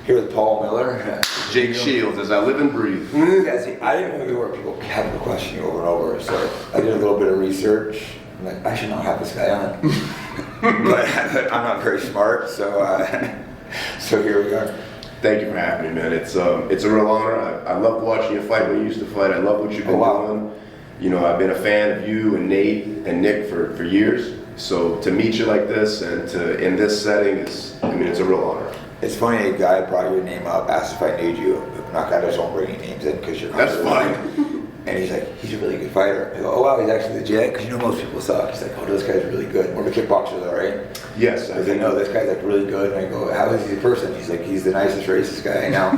Here with Paul Miller. Jake Shields, as I live and breathe. Yeah, see, I didn't know you were people having to question you over and over, so I did a little bit of research. I'm like, I should not have this guy on. But I'm not very smart, so here we are. Thank you for having me, man. It's a real honor. I loved watching you fight when you used to fight. I love what you've been doing. You know, I've been a fan of you and Nate and Nick for years. So to meet you like this and to in this setting is, I mean, it's a real honor. It's funny, a guy brought your name up, asked if I knew you. I just won't bring any names in because you're not. That's fine. And he's like, he's a really good fighter. I go, oh wow, he's actually legit? Because you know most people suck. He's like, oh, this guy's really good. We're the kickboxer though, right? Yes. I said, no, this guy's like really good. And I go, how is he a person? He's like, he's the nicest, racist guy I know.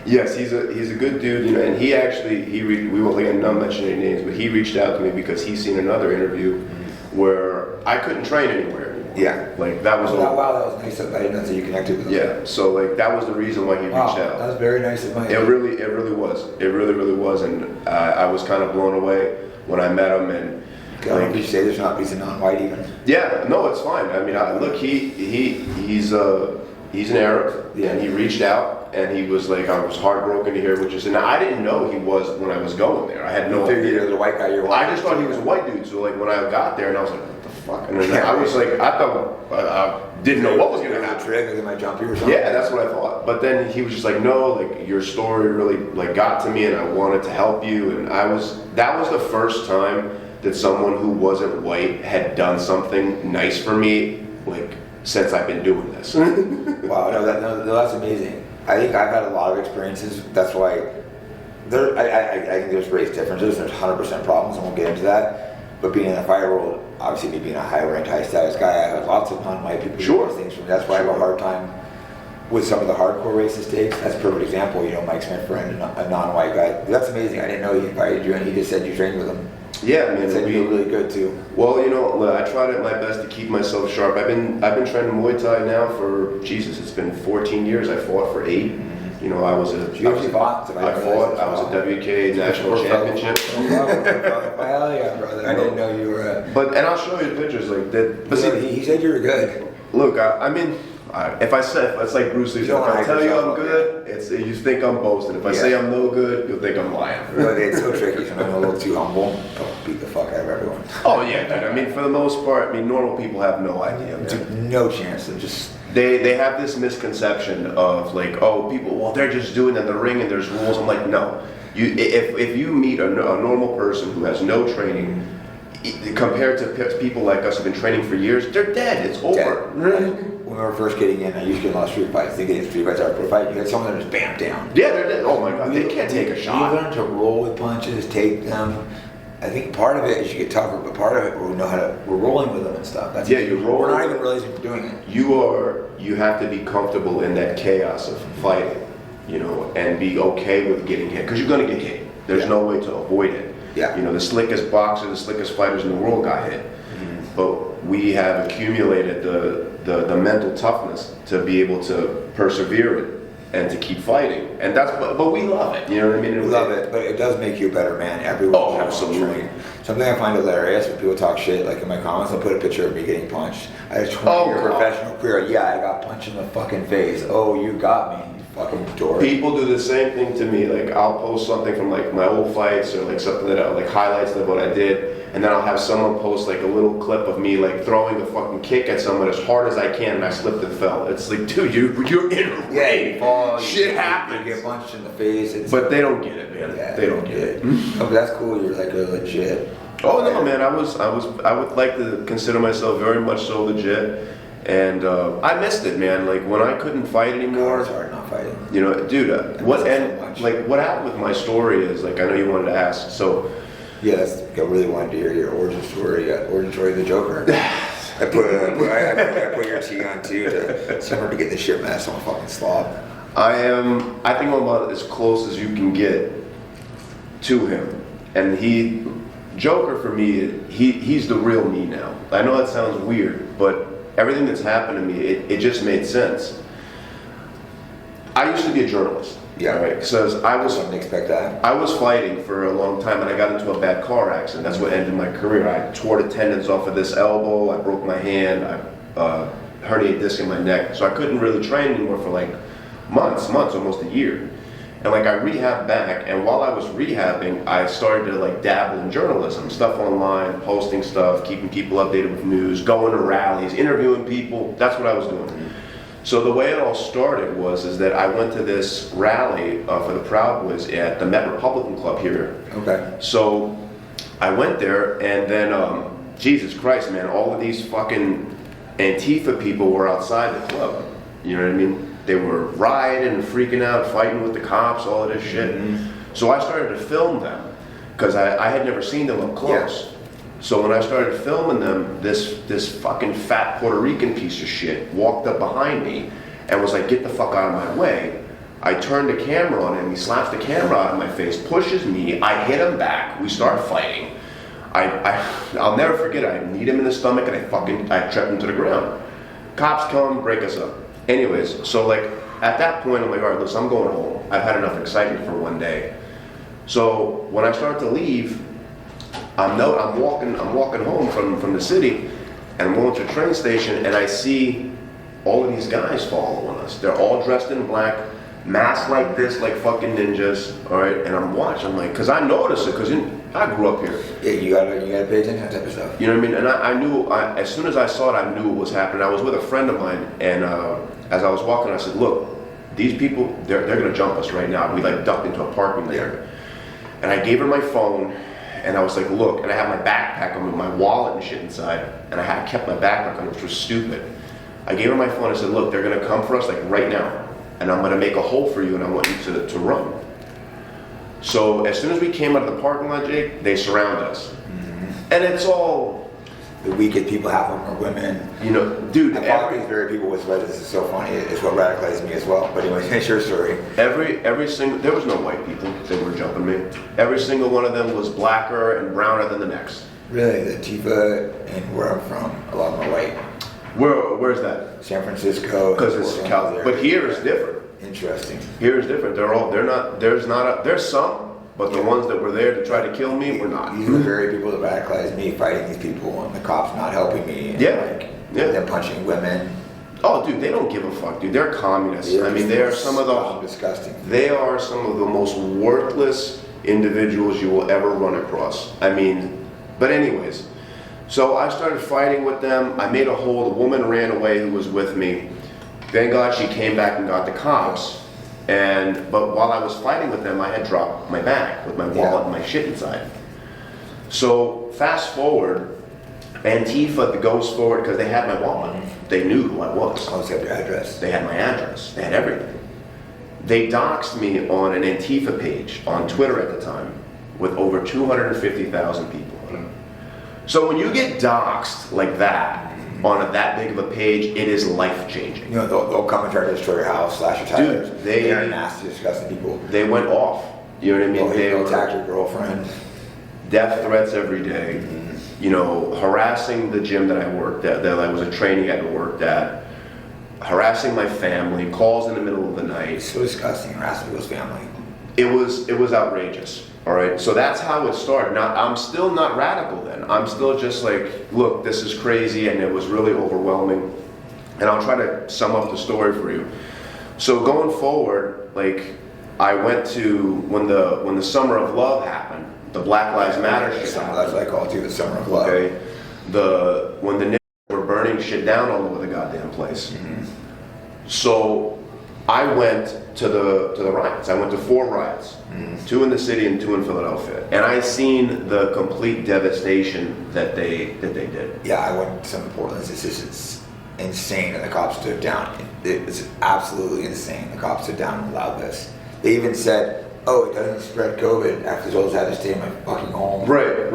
Yes, he's a good dude, you know, and he actually, we won't like not mention any names, but he reached out to me because he's seen another interview where I couldn't train anywhere. Yeah. Like that was wow, that was nice of I didn't know that you connected with him. Yeah, so like that was the reason why he reached out. That was very nice of mine. It really was. It really was, and I was kind of blown away when I met him. And like, did you say he's a non-white even? Yeah, no, it's fine. I mean, look, he's an Arab, and he reached out, and he was like, I was heartbroken to hear what you said. Now, I didn't know he was when I was going there. I had no idea. The white guy. I just thought he was a white dude. So like when I got there, and I was like, what the fuck? And then I was like, I thought I didn't know what was going to happen. They might jump you or something. Yeah, that's what I thought. But then he was just like, no, like your story really like got to me, and I wanted to help you. And that was the first time that someone who wasn't white had done something nice for me, like since I've been doing this. Wow, that's amazing. I think I've had a lot of experiences. That's why I think there's race differences. There's 100% problems, and we'll get into that. But being in the fight world, obviously me being a high-ranked, high-status guy, I have lots of non-white people who do things for me. That's why I have a hard time with some of the hardcore racist takes. That's a perfect example. You know, Mike's my friend, a non-white guy. That's amazing. I didn't know he invited you, and he just said you trained with him. Yeah, man. He said you were really good too. Well, you know, I tried my best to keep myself sharp. I've been training Muay Thai now for it's been 14 years. I fought for 8. You know, I was a WK national championship. Hell yeah, brother! I didn't know you were. And I'll show you the pictures like that. But see, he said you were good. Look, I mean, if I say it's like Bruce Lee. If I tell you I'm good, you think I'm boasting. If I say I'm no good, you'll think I'm lying. It's so tricky. Sometimes I'm a little too humble. Don't beat the fuck out of everyone. Oh yeah, dude. I mean, for the most part, I mean, normal people have no idea. Man. No chance. They're just. They have this misconception of like, oh, people, well, they're just doing it in the ring and there's rules. I'm like, no. If you meet a normal person who has no training, compared to people like us who've been training for years, they're dead. It's over. When we were first getting in, I used to get a lot of street fights. Thinking street fights are a pro fight. You had someone that just bam down. Yeah, they're dead. Oh my god, they can't take a shot. You learn to roll with punches, take them. I think part of it is you get tougher, but part of it we're rolling with them and stuff. That's you roll. We're not even realizing we're doing it. You have to be comfortable in that chaos of fighting, you know, and be okay with getting hit because you're gonna get hit. There's no way to avoid it. Yeah. You know, the slickest boxers, the slickest fighters in the world got hit, but we have accumulated the mental toughness to be able to persevere it and to keep fighting, and but we love it. You know what I mean? We love it, but it does make you a better man. Everyone. Absolutely. Something I find hilarious when people talk shit, like in my comments, I'll put a picture of me getting punched. I had a 20-year professional career. Yeah, I got punched in the fucking face. Oh, you got me, you fucking dork. People do the same thing to me. Like I'll post something from like my old fights or like something that like highlights of what I did. And then I'll have someone post like a little clip of me like throwing a fucking kick at someone as hard as I can, and I slipped and fell. It's like, dude, you're in a ring. Shit happens. You get punched in the face. But they don't get it, man. Yeah, they don't get it. Oh, but that's cool. You're like a legit. Oh no, man. I would like to consider myself very much so legit. And I missed it, man. Like when I couldn't fight anymore. It's hard not fighting. You know, dude. What happened with my story is like I know you wanted to ask. So. Yes, I really wanted to hear your origin story. Origin story of the Joker. I put your tea on too to start to get the shit mask on fucking slob. I think I'm about as close as you can get to him, and Joker for me, he's the real me now. I know that sounds weird, but everything that's happened to me, it just made sense. I used to be a journalist. Yeah. Right. Because I Wouldn't expect that. was fighting for a long time, and I got into a bad car accident. That's what ended my career. I tore the tendons off of this elbow. I broke my hand. I herniated disc in my neck, so I couldn't really train anymore for like months, almost a year. And like I rehabbed back, and while I was rehabbing, I started to like dabble in journalism, stuff online, posting stuff, keeping people updated with news, going to rallies, interviewing people. That's what I was doing. So the way it all started is that I went to this rally for the Proud Boys at the Met Republican Club here. Okay. So I went there, and then Jesus Christ, man, all of these fucking Antifa people were outside the club. You know what I mean? They were rioting and freaking out, fighting with the cops, all of this shit. Mm-hmm. So I started to film them because I had never seen them up close. Yeah. So when I started filming them, this fucking fat Puerto Rican piece of shit walked up behind me and was like, "Get the fuck out of my way." I turned the camera on him, he slaps the camera out of my face, pushes me, I hit him back, we start fighting. I'll never forget it. I kneed him in the stomach and I trapped him to the ground. Cops come, break us up. Anyways, so like at that point I'm like, all right, listen, I'm going home. I've had enough excitement for one day. So when I start to leave, I'm walking home from the city, and I'm going to the train station, and I see all of these guys following us. They're all dressed in black, masked like this, like fucking ninjas. All right, and I'm watching, I'm like, because I noticed it, because I grew up here. Yeah, you gotta pay attention to that type of stuff. You know what I mean? And I knew, as soon as I saw it, I knew what was happening. I was with a friend of mine, and as I was walking, I said, "Look, these people, they're gonna jump us right now." We like ducked into a parking area, and I gave her my phone. And I was like, "Look," and I had my backpack on with my wallet and shit inside, and I had kept my backpack on, which was stupid. I gave her my phone, I said, "Look, they're gonna come for us like right now, and I'm gonna make a hole for you, and I want you to run." So as soon as we came out of the parking lot, Jake, they surround us. Mm-hmm. And it's all... The weakest people, half of them are women. You know, dude, and these very people with this is so funny. It's what radicalized me as well. But anyway, finish your story. Every single, there was no white people that were jumping me. Every single one of them was blacker and browner than the next. Really, the Antifa and where I'm from, a lot of them are white. Where's that? San Francisco. Because it's California. But here is different. Interesting. Here is different. There's some, but the ones that were there to try to kill me were not. These are the very people that radicalized me, fighting these people, and the cops not helping me. And them punching women. Oh, dude, they don't give a fuck, dude. They're communists. I mean, they are some of the disgusting. They are some of the most worthless individuals you will ever run across. I mean, but anyways, so I started fighting with them. I made a hole. The woman ran away who was with me. Thank God she came back and got the cops. But while I was fighting with them, I had dropped my bag with my wallet and my shit inside. So fast forward, Antifa goes forward because they had my wallet. They knew who I was. Oh, they had your address. They had my address. They had everything. They doxed me on an Antifa page on Twitter at the time with over 250,000 people on it. So when you get doxed like that, on that big of a page, it is life-changing. You know, they'll come and try to destroy your house, slash your tires. Dude, they are nasty, disgusting people. They went off. You know what I mean? They'll attack your girlfriend. Death threats every day. Mm-hmm. You know, harassing the gym that I worked at, that I was a trainee at and worked at. Harassing my family, calls in the middle of the night. It's so disgusting, harassing people's family. It was outrageous. All right, so that's how it started. Now, I'm still not radical then. I'm still just like, look, this is crazy, and it was really overwhelming. And I'll try to sum up the story for you. So going forward, like, I went to, when the Summer of Love happened, the Black Lives Matter shit happened. That's what I call it too, the Summer of Love. Okay, when the niggas were burning shit down all over the goddamn place. Mm-hmm. So I went to the riots. I went to 4 riots, 2 in the city and 2 in Philadelphia, and I seen the complete devastation that they did. Yeah, I went to some of Portland. It's insane, and the cops stood down. It's absolutely insane. The cops stood down and allowed this. They even said, "Oh, it doesn't spread COVID." After those had to stay in my fucking home. Right.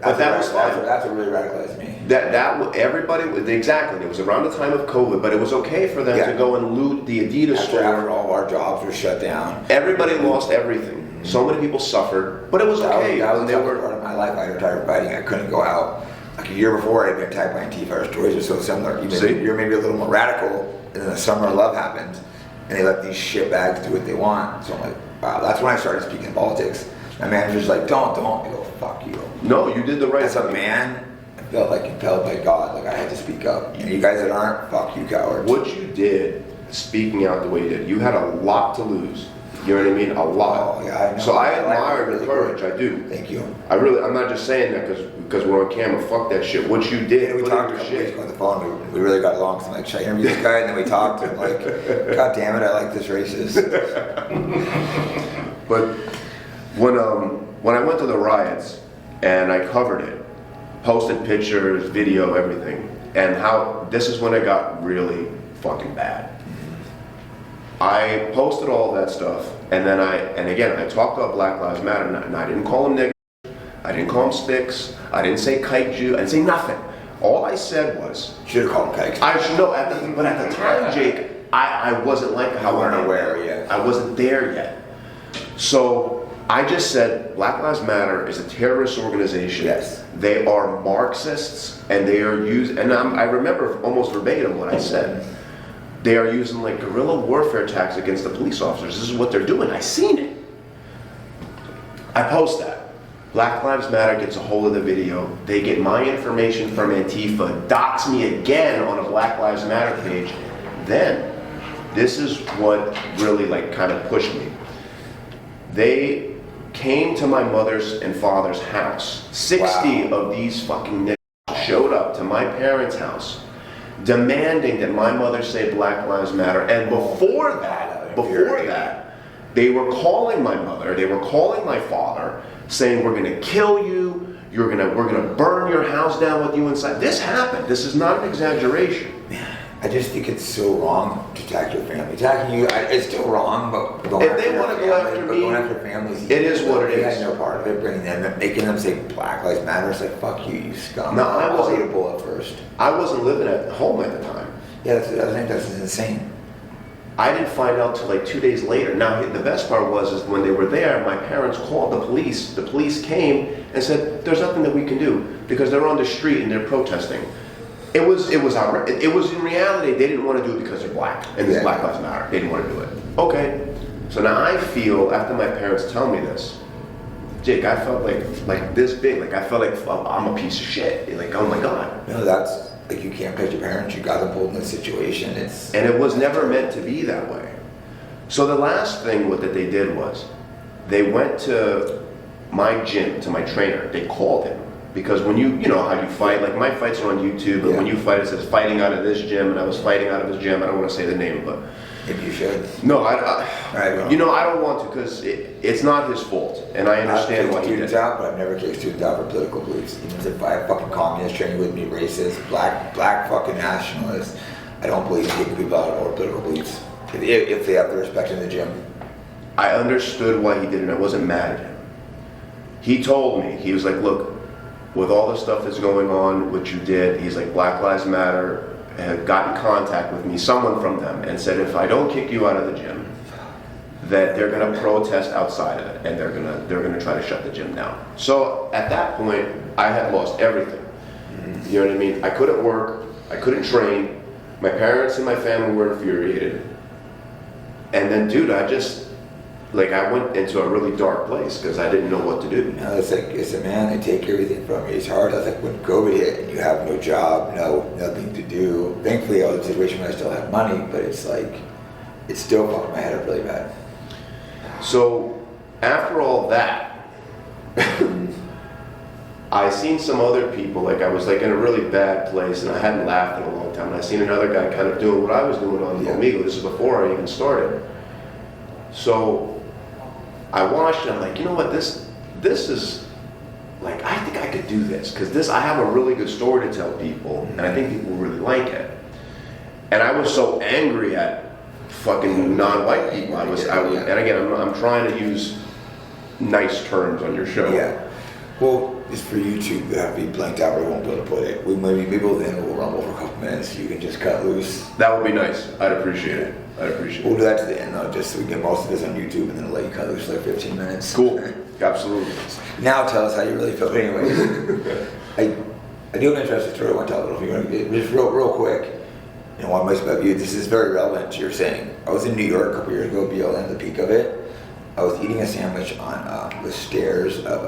But that was fine. That's what really radicalized me. Everybody exactly. It was around the time of COVID, but it was okay for them to go and loot the Adidas store. After all of our jobs were shut down, everybody lost everything. Mm-hmm. So many people suffered, but it was okay. That was part of my life. I retired fighting. I couldn't go out. Like a year before, I had been attacked by Antifa. Our stories are so similar. You're maybe a little more radical, and then the Summer of Love happened. and they let these shitbags do what they want. So I'm like, wow, that's when I started speaking politics. My manager's like, don't. I go, fuck you. No, you did the right As a man, I felt like compelled by God, like I had to speak up. And you guys that aren't, fuck you, cowards. What you did, speaking out the way you did, you had a lot to lose. You know what I mean? A lot. Oh, yeah, I know. So I admire really your courage. I do. Thank you. I'm not just saying that because we're on camera. Fuck that shit. What you did, We put talked in a your couple weeks shit. ago on the phone. We really got along. So I'm like, should I interview this guy? And then we talked, and I'm like, God damn it, I like this racist. But when I went to the riots and I covered it, posted pictures, video, everything, and how this is when it got really fucking bad. I posted all that stuff, and then I talked about Black Lives Matter, and I didn't call them niggas, I didn't call them sticks, I didn't say kike Jew, I didn't say nothing. All I said was, Should have called him kikes. I should know, but at the time, Jake, I wasn't like how You weren't I am aware now. yet. I wasn't there yet. So I just said Black Lives Matter is a terrorist organization. Yes. They are Marxists, and they are used. And I remember almost verbatim what I said. They are using like guerrilla warfare attacks against the police officers. This is what they're doing. I seen it. I post that. Black Lives Matter gets a hold of the video. They get my information from Antifa, dox me again on a Black Lives Matter page. Then, this is what really like kind of pushed me. They came to my mother's and father's house. 60 of these fucking niggas showed up to my parents' house, demanding that my mother say Black Lives Matter. And before that, they were calling my mother, they were calling my father, saying, we're gonna kill you, we're gonna burn your house down with you inside. This happened. This is not an exaggeration. I just think it's so wrong to attack your family. Attacking you, it's still wrong, but If they want to go after me, going after families, it is what it they is. had no part of it. Bringing them, making them say Black Lives Matter. It's like fuck you, you scum. No, I wasn't- I'll eat a bullet first. I wasn't living at home at the time. Yeah, I think that's insane. I didn't find out till like 2 days later. Now, the best part was when they were there, my parents called the police. The police came and said, there's nothing that we can do because they're on the street and they're protesting. It was in reality, they didn't want to do it because they're black and it's Black Lives Matter. They didn't want to do it. Okay. So now I feel, after my parents tell me this, Jake, I felt like this big. Like I felt like I'm a piece of shit. Like, oh my God. No, that's like you can't protect your parents. You got them pulled in this situation. And it was never meant to be that way. So the last thing that they did was, they went to my gym, to my trainer. They called him. Because when you know how you fight, like my fights are on YouTube, and when you fight, it says fighting out of this gym, and I was fighting out of his gym. I don't want to say the name, but maybe you should. no, Right, you know, I don't want to because it's not his fault, and I understand why he did. Out, but I've never kicked students out for political beliefs. Even if I have fucking communist training with me, racist, black fucking nationalist, I don't believe in kicking people out over political beliefs if they have the respect in the gym. I understood why he did it. I wasn't mad at him. He told me, he was like, look, with all the stuff that's going on, what you did, he's like, Black Lives Matter had got in contact with me, someone from them, and said if I don't kick you out of the gym, that they're going to protest outside of it, and they're going to try to shut the gym down. So at that point, I had lost everything. You know what I mean? I couldn't work, I couldn't train, my parents and my family were infuriated. And then, dude, I went into a really dark place because I didn't know what to do. No, it's like, it's a man, they take everything from you. It's hard. I was like, when COVID hit and you have no job, nothing to do. Thankfully, I was in a situation where I still had money, but it's like, it's still fucking my head up really bad. So, after all that, I seen some other people, like I was like in a really bad place and I hadn't laughed in a long time. And I seen another guy kind of doing what I was doing on Omegle. This is before I even started. So, I watched and I'm like, you know what, this is, like, I think I could do this, because I have a really good story to tell people, and I think people really like it. And I was so angry at fucking non-white people. And again, I'm trying to use nice terms on your show. Yeah. Well, it's for YouTube to have to be blanked out where we won't be able to put it. Maybe then we'll rumble for a couple minutes. You can just cut loose. That would be nice. I'd appreciate it. We'll do that to the end though, just so we get most of this on YouTube and then I'll let you cut loose for like 15 minutes. Cool. Absolutely. Now tell us how you really feel. Anyway, I do have an interesting story I want to tell. If you want to, just real quick. You know, one place about you, this is very relevant to your saying. I was in New York a couple years ago, BLM, the peak of it. I was eating a sandwich on the stairs of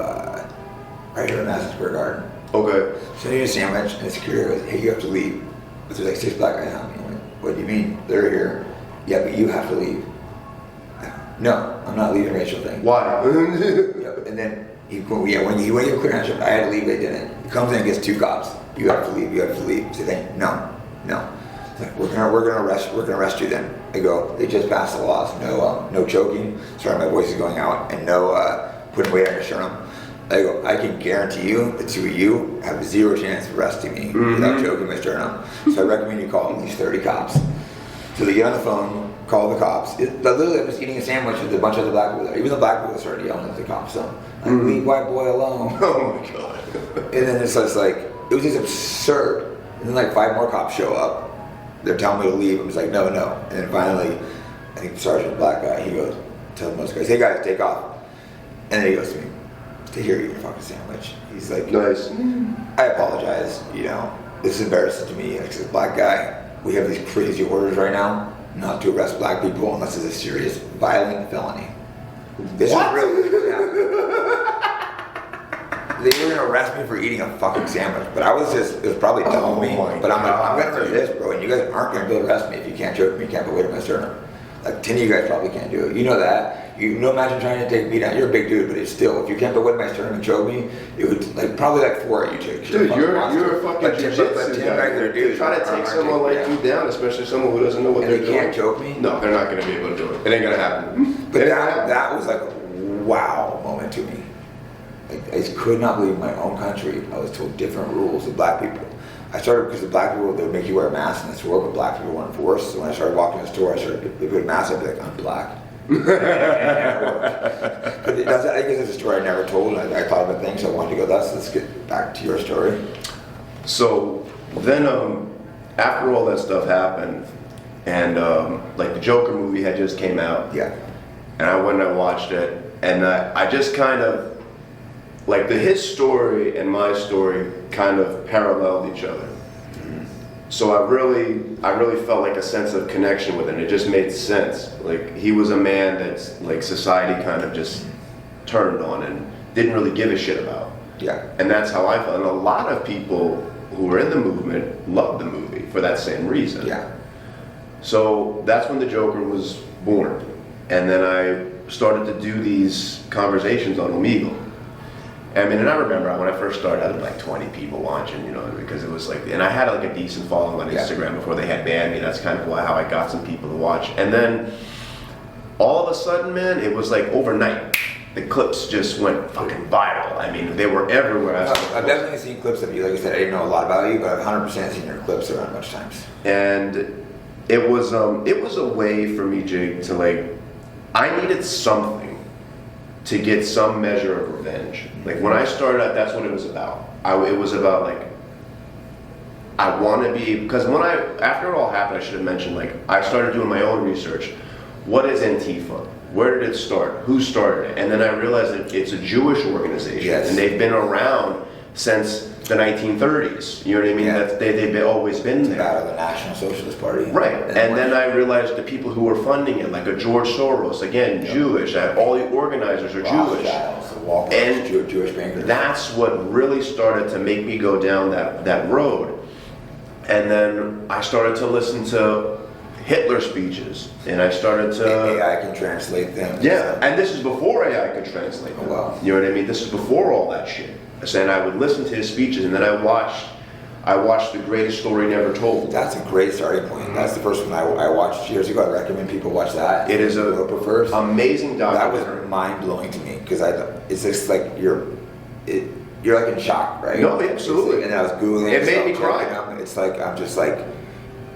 right here in Madison Square Garden. Okay. So I eat a sandwich, and the security goes, hey, you have to leave. But there's like 6 black guys on me. I'm like, what do you mean? They're here. Yeah, but you have to leave. No, I'm not leaving, racial thing. Why? Yep. And then when you clear answer, I had to leave, they didn't. He comes in and gets 2 cops. You have to leave, you have to leave. So they, no. It's like, we're gonna arrest you then. I go, they just passed the laws, no choking. Sorry, my voice is going out, and no putting weight on your sternum. I go, I can guarantee you the 2 of you have 0 chance of arresting me without choking my sternum. So I recommend you call at least 30 cops. So they get on the phone, call the cops. Literally, I was eating a sandwich with a bunch of the black people there. Even the black people started yelling at the cops. So, like, leave white boy alone. Oh my god. And then it's just like, it was just absurd. And then like 5 more cops show up. They're telling me to leave. I was like, no. And then finally, I think the sergeant, the black guy, he goes, telling most guys, hey guys, take off. And then he goes to me, to hear you eat a fucking sandwich. He's like, Nice. I apologize, this is embarrassing to me. As a black guy, we have these crazy orders right now not to arrest black people unless it's a serious, violent felony. This is real. They were gonna arrest me for eating a fucking sandwich, but it was probably dumb of me. But I'm like, I'm gonna resist, bro, and you guys aren't gonna be able to arrest me if you can't choke me, you can't put weight on my sternum. Like 10 of you guys probably can't do it. You know that. Imagine trying to take me down. You're a big dude, but it's still, if you can't put weight on my sternum and choke me, it would probably 4 of you chicks. Dude, you're a fucking jiu-jitsu guy. They're trying to take someone like you down, especially someone who doesn't know what they're doing. And they can't choke me? No, they're not going to be able to do it. It ain't going to happen. But that was like a wow moment to me. I just could not believe in my own country I was told different rules of black people. I started because the black people, they would make you wear a mask in the store, but black people weren't enforced. So when I started walking in the store, they put a mask, I'd be like, I'm black. But I guess it's a story I never told, and I thought of a thing, so I wanted to go, let's get back to your story. So then after all that stuff happened, and like the Joker movie had just came out. Yeah. And I went and I watched it, and I just kind of, like his story and my story kind of paralleled each other. So I really felt like a sense of connection with him. It just made sense. Like he was a man that's like society kind of just turned on and didn't really give a shit about. Yeah. And that's how I felt. And a lot of people who were in the movement loved the movie for that same reason. Yeah. So that's when the Joker was born. And then I started to do these conversations on Omegle. I mean, and I remember when I first started, I had like 20 people watching, because it was like, and I had like a decent following on Instagram before they had banned me. That's kind of how I got some people to watch. And then all of a sudden, man, it was like overnight. The clips just went fucking viral. I mean, they were everywhere. I've definitely seen clips of you. Like I said, I didn't know a lot about you, but I've 100% seen your clips around a bunch of times. And it was a way for me, Jake, to like, I needed something to get some measure of revenge. Like when I started out, that's what it was about. It was about like, I want to be, because after it all happened, I should have mentioned, like, I started doing my own research. What is Antifa? Where did it start? Who started it? And then I realized that it's a Jewish organization, yes. And they've been around since the 1930s. You know what I mean? Yeah. They've always been there. Out of the National Socialist Party. Right. And then I realized the people who were funding it, like a George Soros, again, Jewish. All the organizers are Jewish. And Jewish bankers. That's what really started to make me go down that road. And then I started to listen to Hitler speeches, and I started to... AI can translate them. Yeah, and this is before AI could translate them. Oh, wow. You know what I mean? This is before all that shit. And I would listen to his speeches, and then I watched The Greatest Story Never Told. That's a great starting point. Mm-hmm. That's the first one I watched years ago. I recommend people watch that. It is a first. amazing documentary. That was mind-blowing to me, because it's just like you're like in shock, right? No, absolutely. And then I was Googling it. Made me cry. It's like, I'm just like,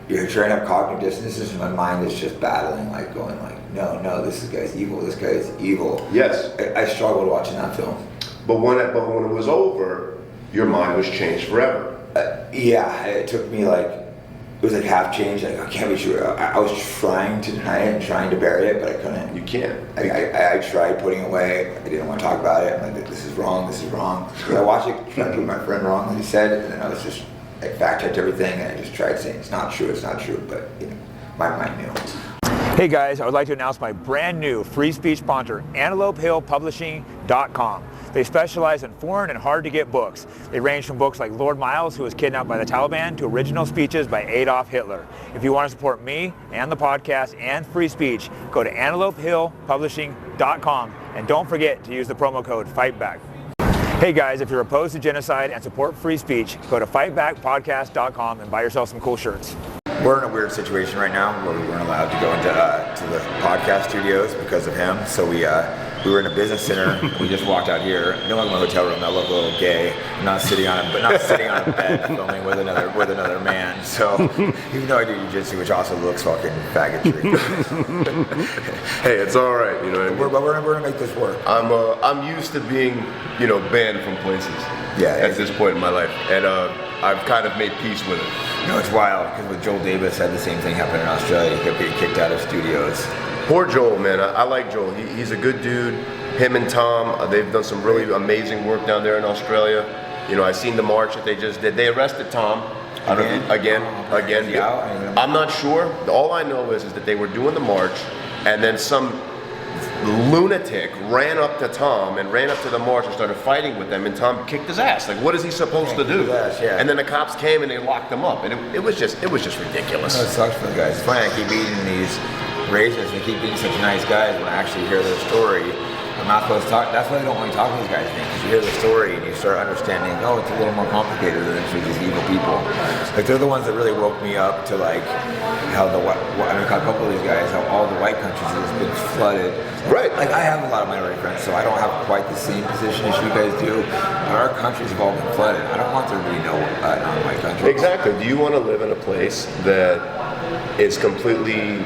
you're trying to have cognitive dissonances, and my mind is just battling, like going like, no, this guy's evil, this guy's evil. Yes. I struggled watching that film. But when it was over, your mind was changed forever. Yeah, it took me it was like half changed. Like, I can't be sure. I was trying to deny it and trying to bury it, but I couldn't. You can't. I tried putting it away. I didn't want to talk about it. I'm like, this is wrong. I watched it trying to prove my friend wrong, as he said, and then I was just I fact checked everything, and I just tried saying it's not true, but my mind knew. Hey guys, I would like to announce my brand new free speech sponsor, AntelopeHillPublishing.com. They specialize in foreign and hard to get books. They range from books like Lord Miles, who was kidnapped by the Taliban, to original speeches by Adolf Hitler. If you want to support me and the podcast and free speech, go to AntelopeHillPublishing.com and don't forget to use the promo code FIGHTBACK. Hey guys, if you're opposed to genocide and support free speech, go to fightbackpodcast.com and buy yourself some cool shirts. We're in a weird situation right now where we weren't allowed to go into to the podcast studios because of him. So we were in a business center. We just walked out here. I don't like my hotel room. I look a little gay. I'm not sitting on a bed filming with another man. So even though I do jiu-jitsu, which also looks fucking faggotry. Hey, it's all right. You know what I mean? But we're gonna make this work. I'm used to being banned from places. Yeah. At this point in my life, and I've kind of made peace with it. It's wild because with Joel Davis had the same thing happen in Australia. He kept getting kicked out of studios. Poor Joel, man. I like Joel. He's a good dude. Him and Tom, they've done some really amazing work down there in Australia. I seen the march that they just did. They arrested Tom again. I'm not sure. All I know is that they were doing the march, and then some lunatic ran up to Tom and ran up to the march and started fighting with them, and Tom kicked his ass. Like, what is he supposed to do? And then the cops came and they locked him up, and it was just ridiculous. It sucks for the guys. It's funny, I keep meeting these racists and keep being such nice guys when I actually hear their story. I'm not supposed to talk. That's why I don't want to talk to these guys, because you hear the story and you start understanding, it's a little more complicated than it's these evil people. Like, they're the ones that really woke me up to, like, how a couple of these guys, how all the white countries have been flooded. Right. Like, I have a lot of minority friends, so I don't have quite the same position as you guys do. But our countries have all been flooded. I don't want there to be no non-white countries. Exactly. Do you want to live in a place that is completely,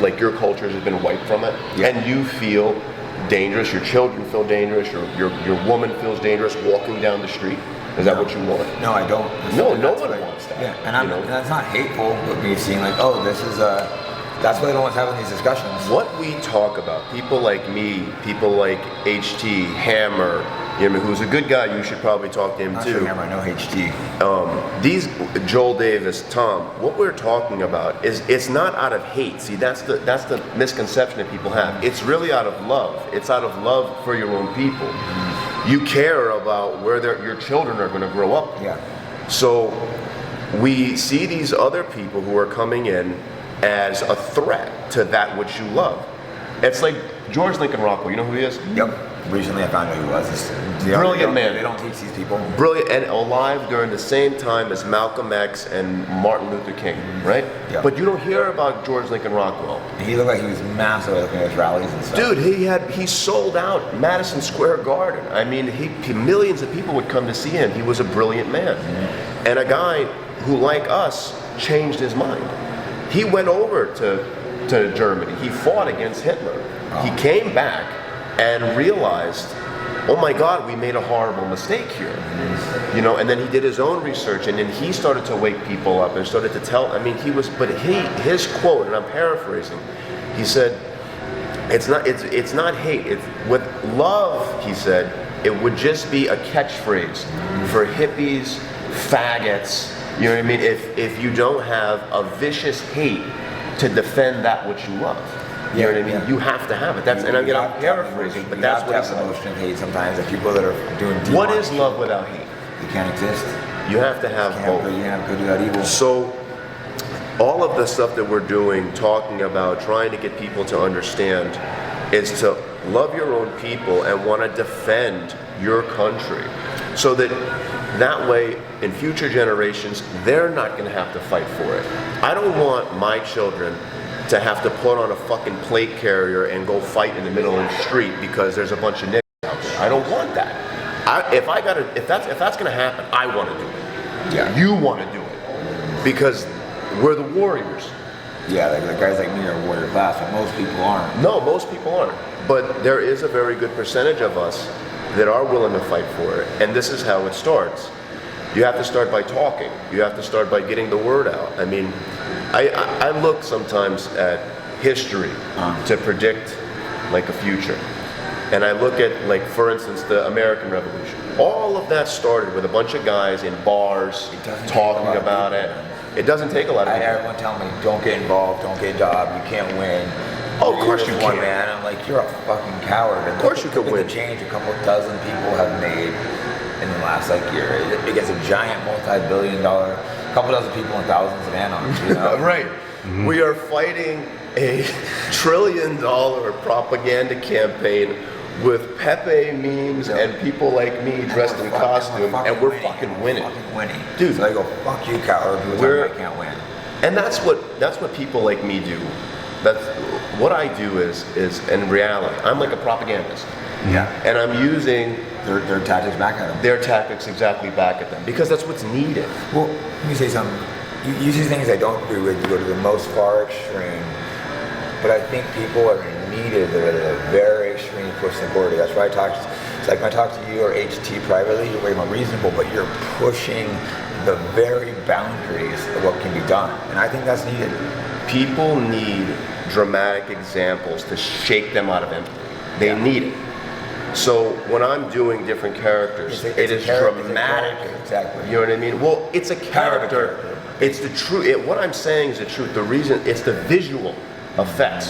like, your culture has been wiped from it, and you feel dangerous, your children feel dangerous, your woman feels dangerous walking down the street? Is that what you want? No, I don't. No one wants that. Yeah, and that's not hateful, but me seeing like, this is that's why they don't want to have these discussions. What we talk about, people like me, people like HT, Hammer, who's a good guy, you should probably talk to him too. Sure, Hammer, I know HT. These Joel Davis, Tom, what we're talking about is it's not out of hate. See, that's the misconception that people have. It's really out of love. It's out of love for your own people. Mm-hmm. You care about where your children are going to grow up. Yeah. So we see these other people who are coming in as a threat to that which you love. It's like George Lincoln Rockwell. You know who he is? Yep. Recently I found out who he was. Brilliant man. They don't teach these people. Brilliant, and alive during the same time as Malcolm X and Martin Luther King, right? Yep. But you don't hear about George Lincoln Rockwell. He looked like he was massive at his rallies and stuff. Dude, he sold out Madison Square Garden. I mean, millions of people would come to see him. He was a brilliant man. Mm-hmm. And a guy who, like us, changed his mind. He went over to Germany. He fought against Hitler. Oh. He came back and realized, oh my God, we made a horrible mistake here. Mm-hmm. And then he did his own research, and then he started to wake people up and started to tell. I mean, his quote, and I'm paraphrasing, he said, it's not hate. It's with love, he said, it would just be a catchphrase for hippies, faggots. You know what I mean? If you don't have a vicious hate to defend that which you love. You know what I mean? Yeah. You have to have it. I'm paraphrasing, but that's what he said. Emotion of hate sometimes. The people that are doing deep. What is love without hate? You can't exist. You have to have both. You can't have good without evil. So, all of the stuff that we're doing, talking about, trying to get people to understand, is to love your own people and want to defend your country, so that way, in future generations, they're not going to have to fight for it. I don't want my children to have to put on a fucking plate carrier and go fight in the middle of the street because there's a bunch of niggas out there. I don't want that. If that's going to happen, I want to do it. Yeah. You want to do it because we're the warriors. Yeah, the guys like me are warrior class, but most people aren't. No, most people aren't. But there is a very good percentage of us that are willing to fight for it, and this is how it starts. You have to start by talking. You have to start by getting the word out. I mean, I look sometimes at history to predict like a future. and I look at, like, for instance, the American Revolution. All of that started with a bunch of guys in bars talking about it. It doesn't take a lot of people. Everyone tell me, don't get involved, don't get a job, you can't win. Oh, of course you one can. Man, I'm like, you're a fucking coward. And of course you can win. The change a couple dozen people have made in the last year. It gets a giant multi-billion-dollar, couple dozen people and thousands of anons. You know? Right. Mm-hmm. We are fighting a $1 trillion propaganda campaign with Pepe memes and people like me dressed in costume, and we're fucking winning. Dude, so I go, fuck you, coward, because I can't win. And that's what people like me do. That's what I do is in reality, I'm like a propagandist. Yeah. And I'm using their tactics back at them. Their tactics exactly back at them, because that's what's needed. Well, let me say something. You see things I don't agree with. You go to the most far extreme, but I think people are needed at a very extreme push the border. That's why I talk. It's like when I talk to you or HT privately, you're way more reasonable, but you're pushing the very boundaries of what can be done, and I think that's needed. People need dramatic examples to shake them out of empathy. They need it. So when I'm doing different characters, it is dramatic. Exactly. You know what I mean? Well, it's a character. It's the truth. What I'm saying is the truth. The reason, it's the visual effects.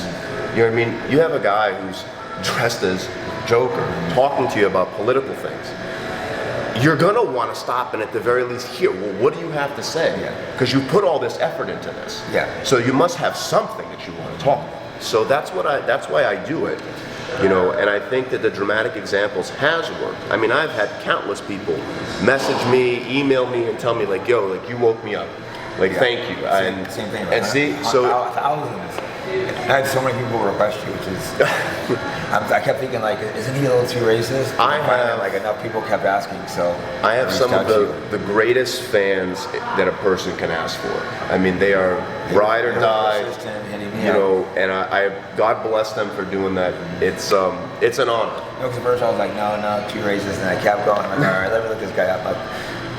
You know what I mean? You have a guy who's dressed as Joker talking to you about political things. You're gonna want to stop and at the very least hear, well, what do you have to say? Because you put all this effort into this. Yeah. So you must have something that you want to talk about. So that's why I do it. You know, and I think that the dramatic examples has worked. I mean, I've had countless people message me, email me, and tell me like, "Yo, like you woke me up, like thank you." Same thing. And see, so thousands. I had so many people request you, which is I kept thinking like, isn't he a little too racist? I have like enough people kept asking, so I have some of the greatest fans that a person can ask for. I mean, they are ride or die. You know, and I God bless them for doing that. It's an honor. Because at first I was like, no, too racist, and I kept going. I'm like, all right, let me look this guy up.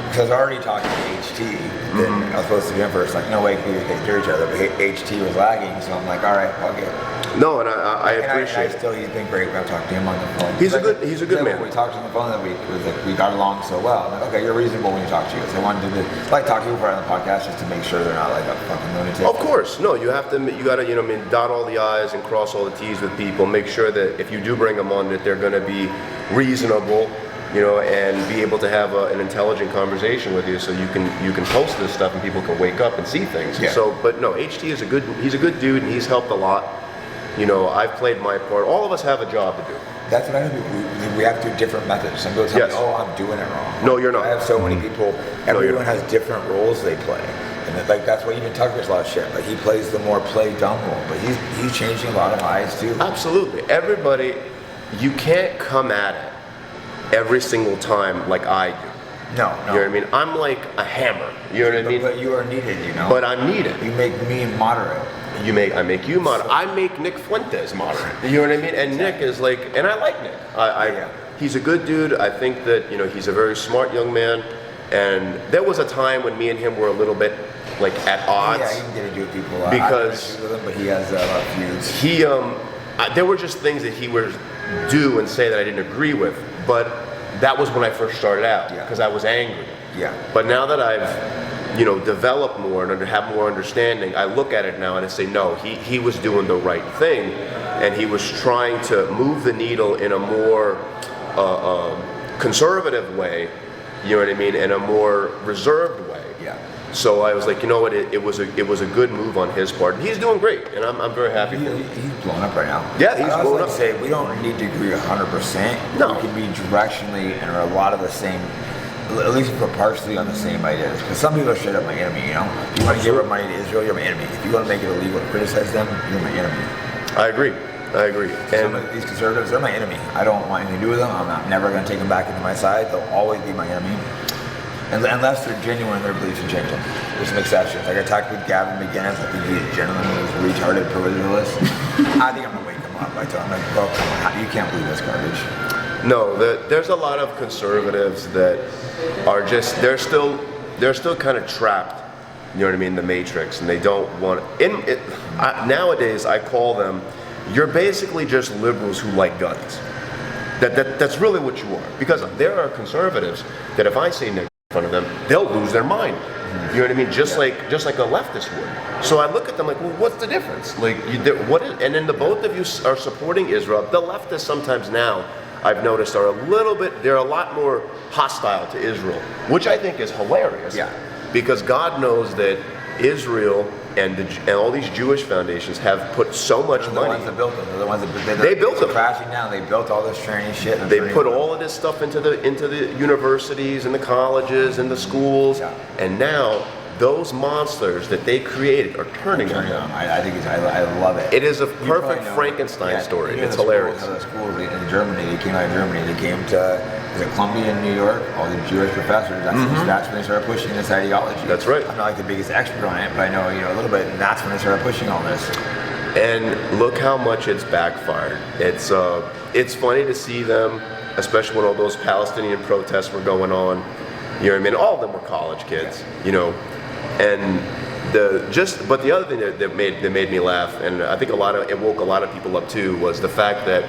Because I was already talking to HT, then I was supposed to be in first. Like, no way we could hear each other, but HT was lagging, so I'm like, all right, I'll get it. No, and I appreciate it. He's been great. I've talked to him on the phone. He's a good man. We talked on the phone that week. It was like we got along so well. I'm like, okay, you're reasonable when you talk to you. So I wanted to talk to people on the podcast just to make sure they're not like a fucking lunatic. Of course, no. You gotta, dot all the I's and cross all the T's with people. Make sure that if you do bring them on, that they're gonna be reasonable. You know, and be able to have an intelligent conversation with you, so you can post this stuff and people can wake up and see things. Yeah. So, but no, HT is he's a good dude and he's helped a lot. You know, I've played my part. All of us have a job to do. That's what I do. We have to do different methods. Some people tell me, oh, I'm doing it wrong. No, you're not. I have so many people. Everyone has different roles they play. And like that's why even Tucker's a lot of shit. Like he plays the more play dumb role, but he's changing a lot of eyes too. Absolutely. Everybody, you can't come at it every single time like I do. No. You know what I mean? I'm like a hammer. You know what I mean? But you are needed, you know. But I'm needed. You make me moderate. I make you moderate. I make Nick Fuentes moderate. You know what I mean? And Nick is like, and I like Nick. He's a good dude. I think that, you know, he's a very smart young man. And there was a time when me and him were a little bit like at odds. Yeah, he can get into people. Because with him, but he has a lot of feuds. There were just things that he would do and say that I didn't agree with. But that was when I first started out, because I was angry. Yeah. But now that I've, you know, developed more and have more understanding, I look at it now and I say, no, he was doing the right thing, and he was trying to move the needle in a more conservative way, you know what I mean, in a more reserved way. Yeah. So I was like, you know what, it was a good move on his part. He's doing great, and I'm very happy for him. He's blown up right now. Yeah, he's blown up. I say we don't need to agree 100%. No. We can be directionally and are a lot of the same, at least we're partially on the same ideas. Because some people are straight up my enemy, you know? If you want to give our money to Israel, you're my enemy. If you want to make it illegal to criticize them, you're my enemy. I agree. Some of these conservatives, they're my enemy. I don't want anything to do with them. I'm never going to take them back into my side. They'll always be my enemy. Unless they're genuine in their beliefs and change them. There's some exceptions. Like I talked with Gavin McGinnis, I think he's a gentleman who's retarded provisionalist. I think I'm going to wake him up. I tell him, like, bro, come on, you can't believe this garbage. No, there's a lot of conservatives that are just, they're still kind of trapped, you know what I mean, in the matrix, and they don't want, nowadays I call them, you're basically just liberals who like guns. That's really what you are. Because there are conservatives that if I say nigger in front of them, they'll lose their mind. You know what I mean? Just like a leftist would. So I look at them like, well, what's the difference? Like, and then the both of you are supporting Israel. The leftists sometimes now, I've noticed, they're a lot more hostile to Israel, which I think is hilarious. Yeah. Because God knows that Israel and all these Jewish foundations have put so much money. They're the ones that built them. They're the ones that they built them. Crashing down. They built all this training shit. They put all of this stuff into the universities and the colleges and the schools, and now those monsters that they created are turning on them. I love it. It is a perfect Frankenstein story. It's hilarious. The schools in Germany, they came out of Germany. They came to Columbia in New York. All the Jewish professors. That's when they started pushing this ideology. That's right. I'm not like the biggest expert on it, but I know a little bit. And that's when they started pushing all this. And look how much it's backfired. It's funny to see them, especially when all those Palestinian protests were going on. You know what I mean? All of them were college kids. And but the other thing that made me laugh, and I think it woke a lot of people up too, was the fact that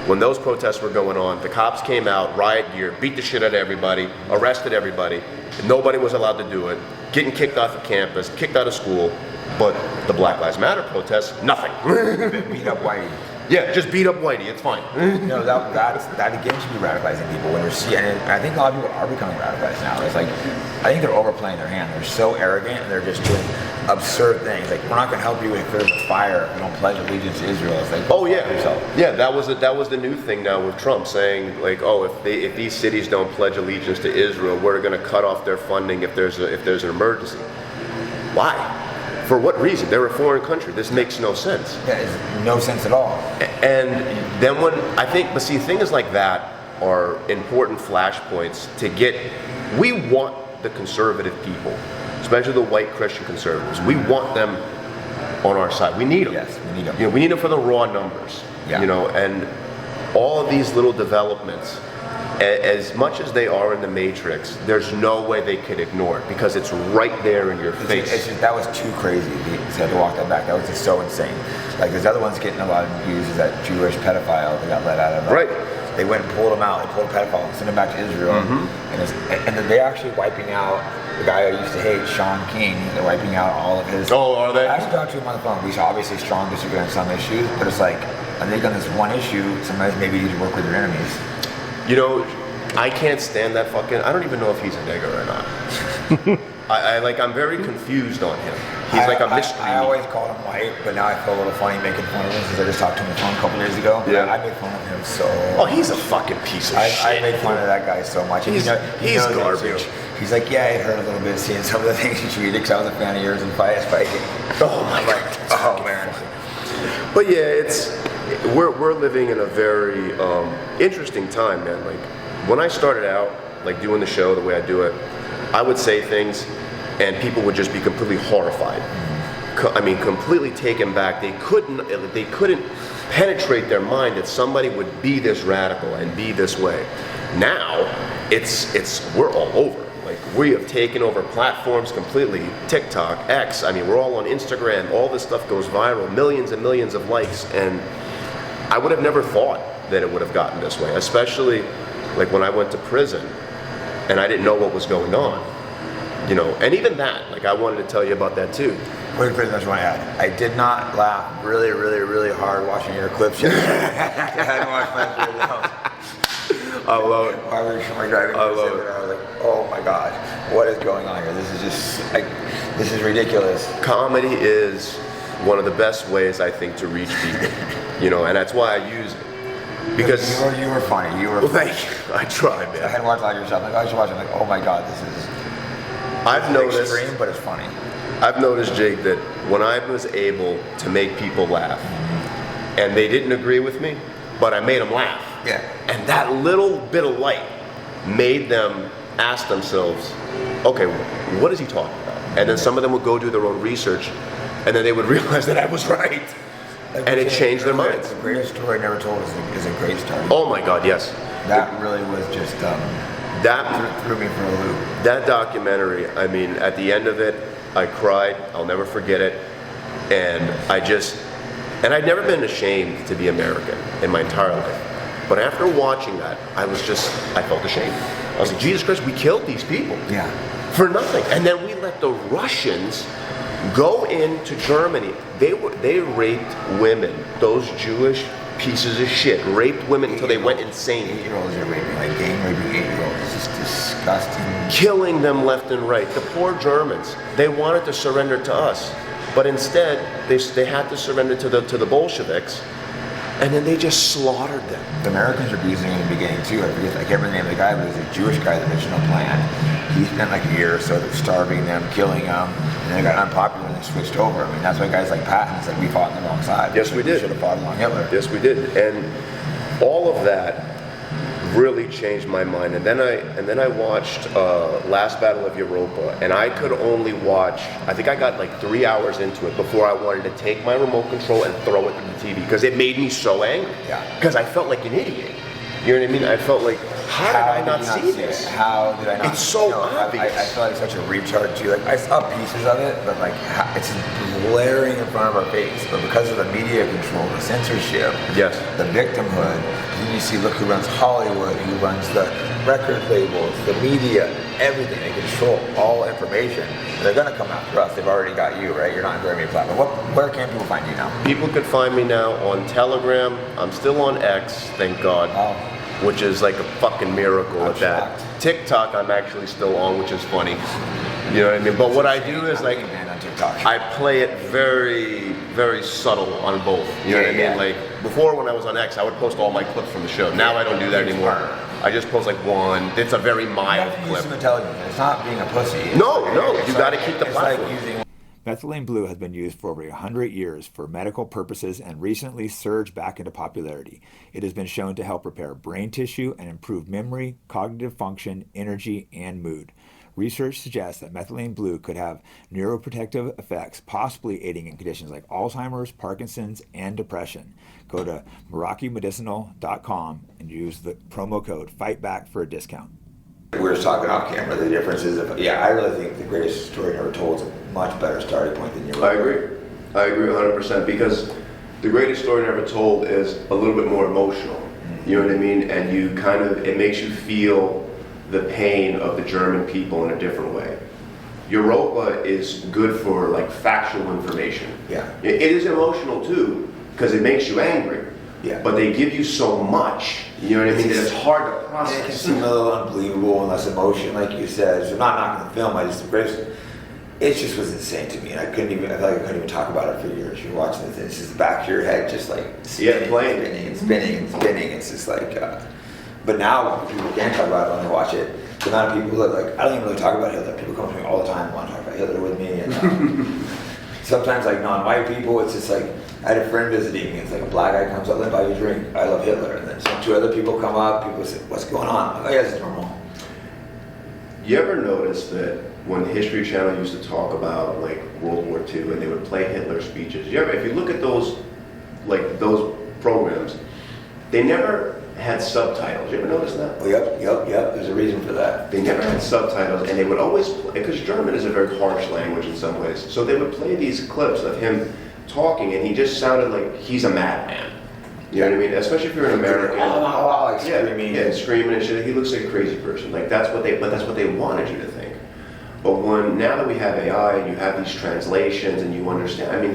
when those protests were going on, the cops came out, riot gear, beat the shit out of everybody, arrested everybody. Nobody was allowed to do it, getting kicked off of campus, kicked out of school. But the Black Lives Matter protests, nothing. Beat up whitey. Yeah, just beat up whitey. It's fine. That again should be radicalizing people when they're seeing. And I think a lot of people are becoming radicalized now. It's like, I think they're overplaying their hand. They're so arrogant and they're just doing absurd things. Like, we're not going to help you if there's a fire. If you don't pledge allegiance to Israel. It's like, oh yeah, yeah. That was the new thing now with Trump saying like, oh, if these cities don't pledge allegiance to Israel, we're going to cut off their funding if there's an emergency. Why? For what reason? They're a foreign country. This makes no sense. Yeah, it's no sense at all. And then things like that are important flashpoints to get. We want the conservative people, especially the white Christian conservatives. We want them on our side. We need them. Yes, we need them. We need them for the raw numbers. Yeah. And all of these little developments, as much as they are in the Matrix, there's no way they could ignore it because it's right there in your face. That was too crazy to walk that back. That was just so insane. Like, there's other ones getting a lot of views, is that Jewish pedophile that got let out of. Right. They went and pulled him out. They pulled a pedophile and sent him back to Israel. And they're actually wiping out the guy I used to hate, Sean King. They're wiping out all of his. Oh, are they? I actually talked to him on the phone. We obviously strong disagree on some issues, but it's like, and they've done this one issue. Sometimes maybe you need to work with your enemies. I can't stand that fucking. I don't even know if he's a nigger or not. I'm very confused on him. He's like a mystery. I always called him white, but now I feel a little funny making fun of him because I just talked to him on the phone a couple days ago. Yeah. I made fun of him so. Oh, he's a fucking piece of shit. I made fun of that guy so much. He's garbage. He's like, yeah, it hurt a little bit seeing some of the things you tweeted because I was a fan of yours and fighting. Oh my god. Oh man. But yeah, we're living in a very interesting time, man. Like, when I started out, like, doing the show the way I do it, I would say things and people would just be completely horrified. Completely taken back. They couldn't penetrate their mind that somebody would be this radical and be this way. Now, we're all over. Like, we have taken over platforms completely. TikTok, X, we're all on Instagram. All this stuff goes viral, millions and millions of likes, and I would have never thought that it would have gotten this way, especially like when I went to prison and I didn't know what was going on, and even that, like, I wanted to tell you about that too. Quick prison, I just want to add, I did not laugh really, really, really hard watching your clips yet. I hadn't watched my videos. I love it. While we were driving, I love it. I was like, oh my God, what is going on here? This is just, like, this is ridiculous. Comedy is one of the best ways, I think, to reach people, and that's why I use it. Because you were funny. You were funny. I tried, man. I had watched a lot of your stuff. Like, I should watch it. Like, oh my God, this is. I've noticed extreme, but it's funny. I've noticed, Jake, that when I was able to make people laugh, and they didn't agree with me, but I made them laugh. Yeah. And that little bit of light made them ask themselves, okay, what is he talking about? And then some of them would go do their own research, and then they would realize that I was right. Like, and it changed their minds. The greatest story never told is a great story. Oh my God, yes. That really was just that threw me for a loop. That documentary, at the end of it, I cried. I'll never forget it. And I'd never been ashamed to be American in my entire life. But after watching that, I felt ashamed. I was like, Jesus Christ, we killed these people. Yeah. For nothing. And then we let the Russians go into Germany. They raped women. Those Jewish pieces of shit raped women until they went insane. 8-year-olds are raping, like gang raping 8-year-olds. It's just disgusting. Killing them left and right. The poor Germans, they wanted to surrender to us. But instead, they had to surrender to the Bolsheviks. And then they just slaughtered them. The Americans were abusing in the beginning too. I can't remember the name of the guy, but it was a Jewish guy, the original plan. He spent like a year or so starving them, killing them, and then it got unpopular and they switched over. I mean, that's why guys like Patton said we fought on the wrong side. Yes, we did. We should have fought along Hitler. Yes, we did. And all of that really changed my mind. And then I watched Last Battle of Europa, and I could only watch, I think I got like 3 hours into it before I wanted to take my remote control and throw it to the TV, because it made me so angry. Yeah. Because I felt like an idiot. You know what I mean? I felt like, how did I not see this? How did I not It's so I obvious. feel like such a retard too. Like I saw pieces of it, but like it's blaring in front of our face. But because of the media control, the censorship, Yes. the victimhood, then you see, look who runs Hollywood, who runs the record labels, the media, everything. They control all information. They're gonna come after us. They've already got you, right? You're not very many platforms. Where can people find you now? People could find me now on Telegram. I'm still on X, thank God. Oh. Which is like a fucking miracle I'm at that. shocked. TikTok I'm actually still on, which is funny. You know what I mean? But what I do is like, banned on TikTok. I play it very, very subtle on both. You know what I mean? Yeah. Like before, when I was on X, I would post all my clips from the show. Now I don't do that anymore. I just post like one. It's a very You mild have to use clip. some intelligence. It's not being a pussy. No, It's you like- gotta keep the it's like platform. using. Methylene blue has been used for over 100 years for medical purposes and recently surged back into popularity. It has been shown to help repair brain tissue and improve memory, cognitive function, energy, and mood. Research suggests that methylene blue could have neuroprotective effects, possibly aiding in conditions like Alzheimer's, Parkinson's, and depression. Go to MerakiMedicinal.com and use the promo code FIGHTBACK for a discount. We were just talking off camera, the differences of, I really think the greatest story never told is a much better starting point than your I agree 100%, because the greatest story never told is a little bit more emotional. You know what I mean? And it makes you feel the pain of the German people in a different way. Europa is good for like factual information. Yeah. It is emotional too, because it makes you angry. Yeah. But they give you so much, you know what I mean, that it's hard to It can process. seem a little unbelievable and less emotion, like you said. So I'm not knocking the film, it just was insane to me, and I felt like I couldn't even talk about it for years. You're watching this, and it's just the back of your head just like spinning, playing. spinning. It's just like, but now when people can talk about it when they watch it, the amount of people that like, I don't even really talk about Hitler. People come to me all the time and want to talk about Hitler with me, and sometimes like non-white people, it's just like, I had a friend visiting me, it's like a black guy comes up, let me buy you a drink, I love Hitler, and then two other people come up, people say, what's going on? I'm like, oh yeah, it's normal. You ever notice that when History Channel used to talk about like World War II and they would play Hitler speeches, if you look at those programs, they never had subtitles. You ever notice that? Oh, yep, there's a reason for that. They never had subtitles, and they would always play, because German is a very harsh language in some ways, so they would play these clips of him talking, and he just sounded like he's a madman. You know what I mean? Especially if you're an American. Like screaming. Yeah, screaming and shit. He looks like a crazy person. Like that's what they wanted you to think. But now that we have AI and you have these translations and you understand, I mean,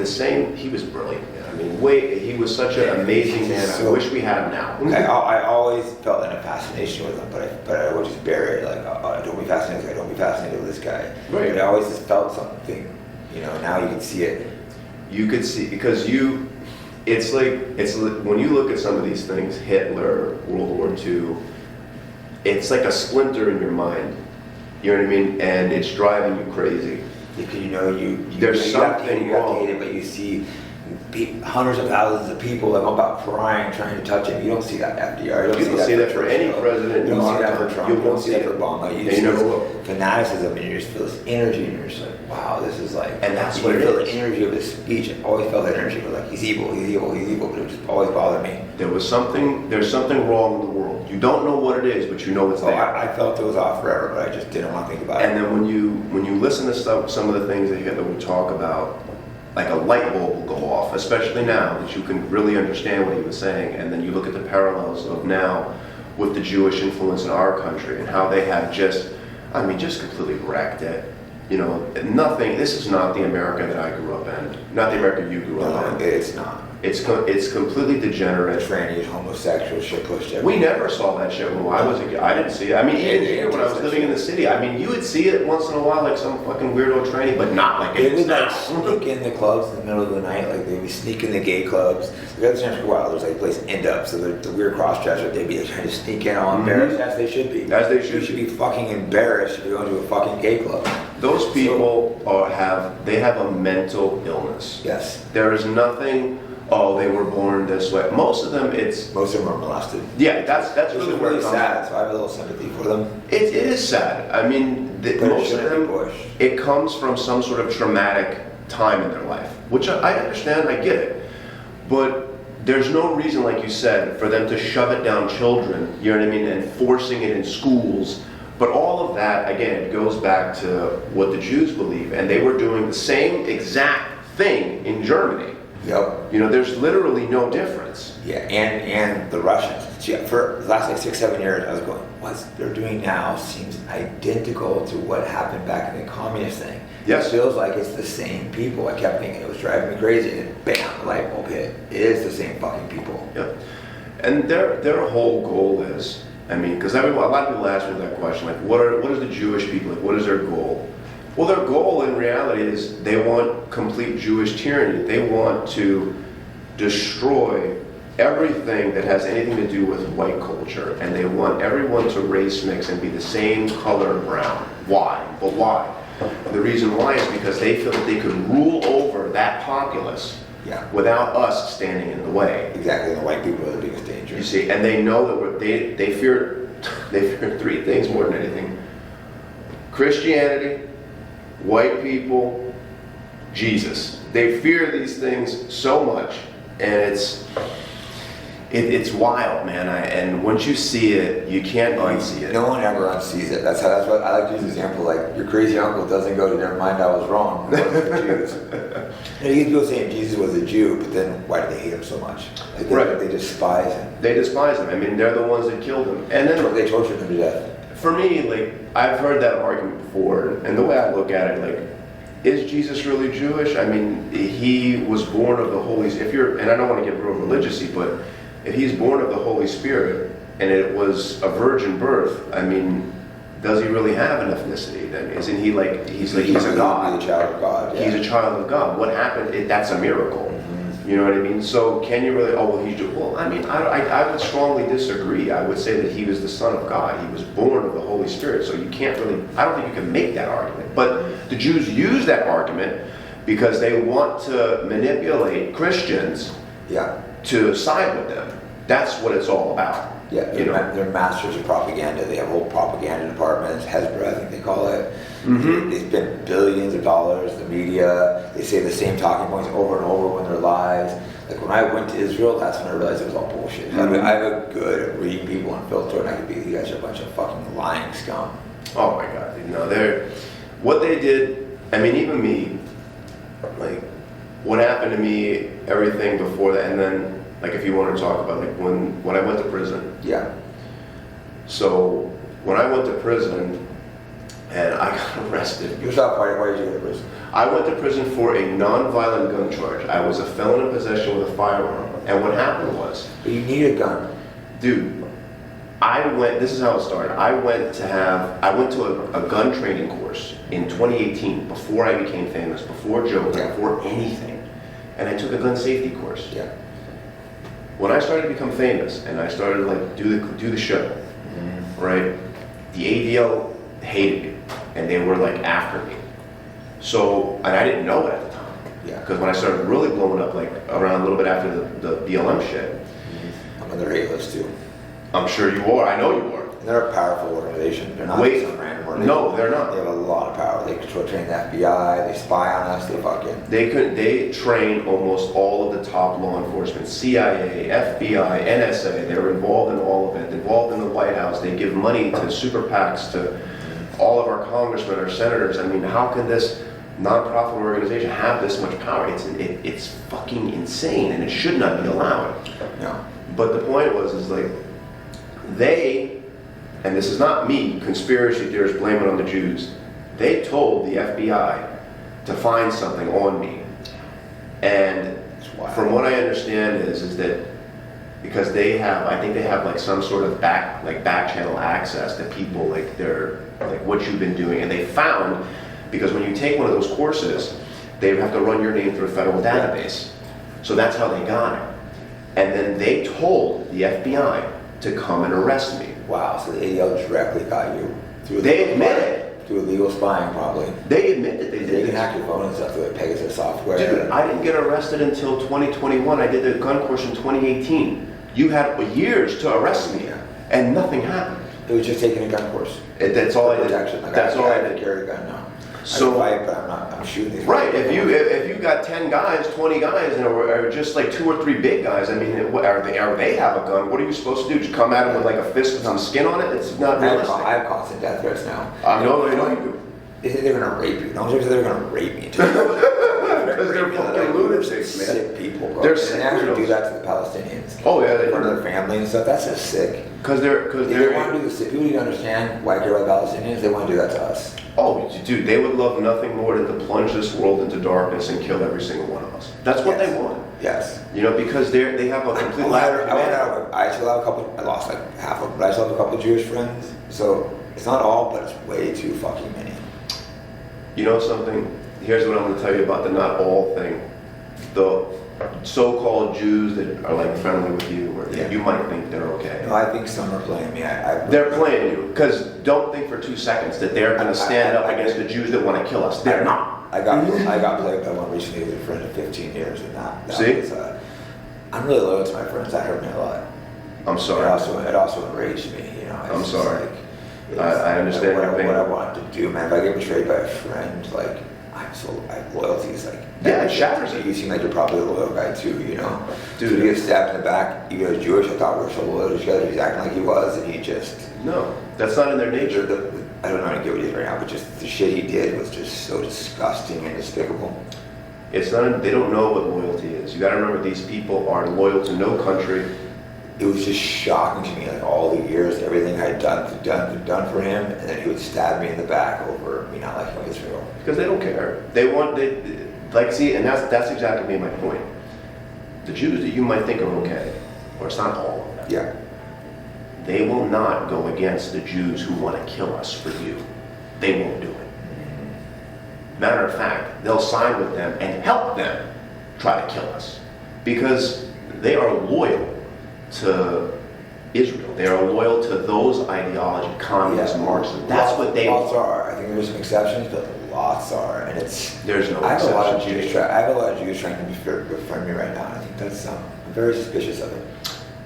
he was brilliant. I mean, he was such an amazing man. I wish we had him now. I always felt a fascination with him, but I would just bury it. Like, I don't be fascinated with this guy, don't be fascinated with this guy. Right. But I always just felt something, now you can see it. You could see, because it's like when you look at some of these things, Hitler, World War II, it's like a splinter in your mind. You know what I mean? And it's driving you crazy. Because there's something you have wrong. to hate it, but you see hundreds of thousands of people that go about crying, trying to touch him. You don't see that FDR. You don't see that for any president. You don't see that for Trump. You don't see that for Obama. You see never this will. fanaticism, and you just feel this energy, and you're just like, wow, this is like. And that's you what it feel is. the energy of his speech. I always felt that energy, but like he's evil, but it would just always bother me. There's something wrong in the world. You don't know what it is, but you know it's there. I felt it was off forever, but I just didn't want to think about it. And then when you listen to some of the things that Hitler would talk about, like a light bulb will go off, especially now that you can really understand what he was saying. And then you look at the parallels of now with the Jewish influence in our country and how they have just completely wrecked it. You know, nothing, this is not the America that I grew up in, not the America you grew up in. It's not. It's completely degenerate. Trannies, homosexual, shit pushed everywhere. We never saw that shit when I was a kid. I didn't see it. I mean, even here when I was living in the city, I mean, you would see it once in a while, like some fucking weirdo tranny, but not like They it is would now. like sneak in the clubs in the middle of the night, like they'd be sneaking the gay clubs. The other times for a while, there's like a place end up, so the weird cross-dresser, they'd be trying to sneak in all embarrassed, as they should be. As they should. You should be fucking embarrassed if you're going to a fucking gay club. Those people have a mental illness. Yes. There is nothing, oh, they were born this way. Most of them, Most of them are molested. yeah, that's Which really is where really it comes sad, so I have a little sympathy for them. It is sad. I mean, But it most of shouldn't be them, pushed. it comes from some sort of traumatic time in their life, which I understand, I get it. But there's no reason, like you said, for them to shove it down children, you know what I mean, and forcing it in schools. But all of that, again, goes back to what the Jews believe, and they were doing the same exact thing in Germany. Yep. You know, there's literally no difference. Yeah, and the Russians. See, for the last like 6-7 years, I was going, what they're doing now seems identical to what happened back in the communist thing. Yes. It feels like it's the same people. I kept thinking it was driving me crazy, and then bam, the light bulb hit. It is the same fucking people. Yep. And their whole goal is, I mean, because a lot of people ask me that question, like, what is the Jewish people, like, what is their goal? Well, their goal in reality is they want complete Jewish tyranny. They want to destroy everything that has anything to do with white culture, and they want everyone to race mix and be the same color brown. Why? But why? The reason why is because they feel that they could rule over that populace without us standing in the way. Exactly, and the white people are the biggest danger. You see, and they know that they fear three things more than anything: Christianity, white people, Jesus. They fear these things so much, and it's wild, man. And once you see it, you can't unsee it. No one ever unsees it. That's what I like to use the example. Like your crazy uncle doesn't go to never mind, I was wrong. It wasn't the Jews. You get people saying Jesus was a Jew, but then why do they hate him so much? Like they despise him. They despise him. I mean, they're the ones that killed him, and then They tortured him to death. for me, like, I've heard that argument before, and the way I look at it, like, is Jesus really Jewish? I mean, he was born of the Holy Spirit. And I don't want to get real religious-y, but if he's born of the Holy Spirit, and it was a virgin birth, I mean, does he really have an ethnicity then? Isn't he like, he's a God? He's a child of God. Yeah. He's a child of God. What happened, that's a miracle. You know what I mean? So can you really, oh, well, he's Jewish. Well, I mean, I would strongly disagree. I would say that he was the Son of God. He was born of the Holy Spirit. So you can't really, I don't think you can make that argument. But the Jews use that argument because they want to manipulate Christians to side with them. That's what it's all about. Yeah, they're masters of propaganda. They have a whole propaganda department, Hezbollah, I think they call it. They spend billions of dollars, the media, they say the same talking points over and over when they're lies. Like when I went to Israel, that's when I realized it was all bullshit. I mean, I'm a good at reading people on filter, and I could be, you guys are a bunch of fucking lying scum. Oh my God, what they did, I mean, even me, like, what happened to me, everything before that, and then, like, if you want to talk about, like, when I went to prison. Yeah. So, when I went to prison, and I got arrested. You're stop party, why did you go to prison? I went to prison for a non-violent gun charge. I was a felon in possession with a firearm. And what happened was... But you need a gun. Dude, this is how it started. I went to a gun training course in 2018, before I became famous, before Joe, before anything. And I took a gun safety course. Yeah. When I started to become famous, and I started to, like, do the show, right? The ADL hated me, and they were, like, after me. So, and I didn't know it at the time. Yeah. Because when I started really blowing up, like, around a little bit after the BLM shit. I'm on their hate list too. I'm sure you are. I know you are. And they're a powerful organization. They're not some random organization. No, they're not. They have a lot of power. They control train the FBI. They spy on us. They train almost all of the top law enforcement, CIA, FBI, NSA. They're involved in all of it. Involved in the White House. They give money to super PACs, to all of our congressmen, our senators. I mean, how can this nonprofit organization have this much power. It's fucking insane, and it should not be allowed. No. But the point is like, they, and this is not me, conspiracy theorists blame it on the Jews, they told the FBI to find something on me. And from what I understand is that because they have, I think they have like some sort of back channel access to people, like their, like what you've been doing. And they found, because when you take one of those courses, they have to run your name through a federal database. So that's how they got it. And then they told the FBI to come and arrest me. Wow, so the ADL directly got you. They admitted. Through illegal spying, probably. They admitted they did. They can hack your phone and stuff through Pegasus software. Dude, I didn't get arrested until 2021. I did the gun course in 2018. You had years to arrest me, and nothing happened. It was just taking a gun course. That's all I did. Like That's all I did. Did. Carry a gun now. So, I fight, but I'm shooting these. Right. If you got 10 guys, 20 guys, and or just like 2 or 3 big guys, I mean, are they have a gun? What are you supposed to do? Just come at them with like a fist with some skin on it? It's not realistic. I have constant death threats now. No, you do. They say they're gonna rape you. No one's ever said they're gonna rape me. Because they're fucking lunatics, man. Sick people, bro. They're and sick they actually weirdos. do that to the Palestinians. Oh yeah, In front of their family and stuff. That's just sick. Because they're They want to do this. People need to understand why I care about Palestinians. They want to do that to us. Oh, dude, they would love nothing more than to plunge this world into darkness and kill every single one of us. That's what they want. Yes. You know, because they have a complete lack of humanity. I still have a couple. I lost like half of them, but I still have a couple of Jewish friends. So it's not all, but it's way too fucking many. You know something? Here's what I'm going to tell you about the not all thing. The so-called Jews that are like friendly with you, or you might think they're okay. No, I think some are playing me. They're playing you, because don't think for 2 seconds that they're going to stand up against the Jews that want to kill us. They're not. I got played by one recently with a friend of 15 years, and that See? was, I'm really loyal to my friends. That hurt me a lot. I'm sorry. It also enraged me. You know. I'm sorry. Like, I understand what your pain. What I wanted to do, man. If I get betrayed by a friend, like I have loyalty. It's like it shatters it. You seem like you're probably a loyal guy too. You know. Dude, so you get stabbed in the back. Even as Jewish, I thought we were so loyal to each other. He's acting like he was, and he just. No, that's not in their nature. I don't know how to get what he is right now, but just the shit he did was just so disgusting and despicable. It's not. They don't know what loyalty is. You got to remember, these people are loyal to no country. It was just shocking to me, like all the years, everything I had done for him, and then he would stab me in the back over me not liking Israel. Because they don't care. See, and that's exactly my point. The Jews that you might think are okay, or it's not all of them. Yeah. They will not go against the Jews who want to kill us for you. They won't do it. Matter of fact, they'll side with them and help them try to kill us. Because they are loyal to Israel. They are loyal to those ideology, communism, Marxism. That's what they lots want. are. I think there's some exceptions, but lots are, and it's. There's no I have a lot of exceptions. Jews. I have a lot of Jews trying to befriend me right now. I think that's. I'm very suspicious of it.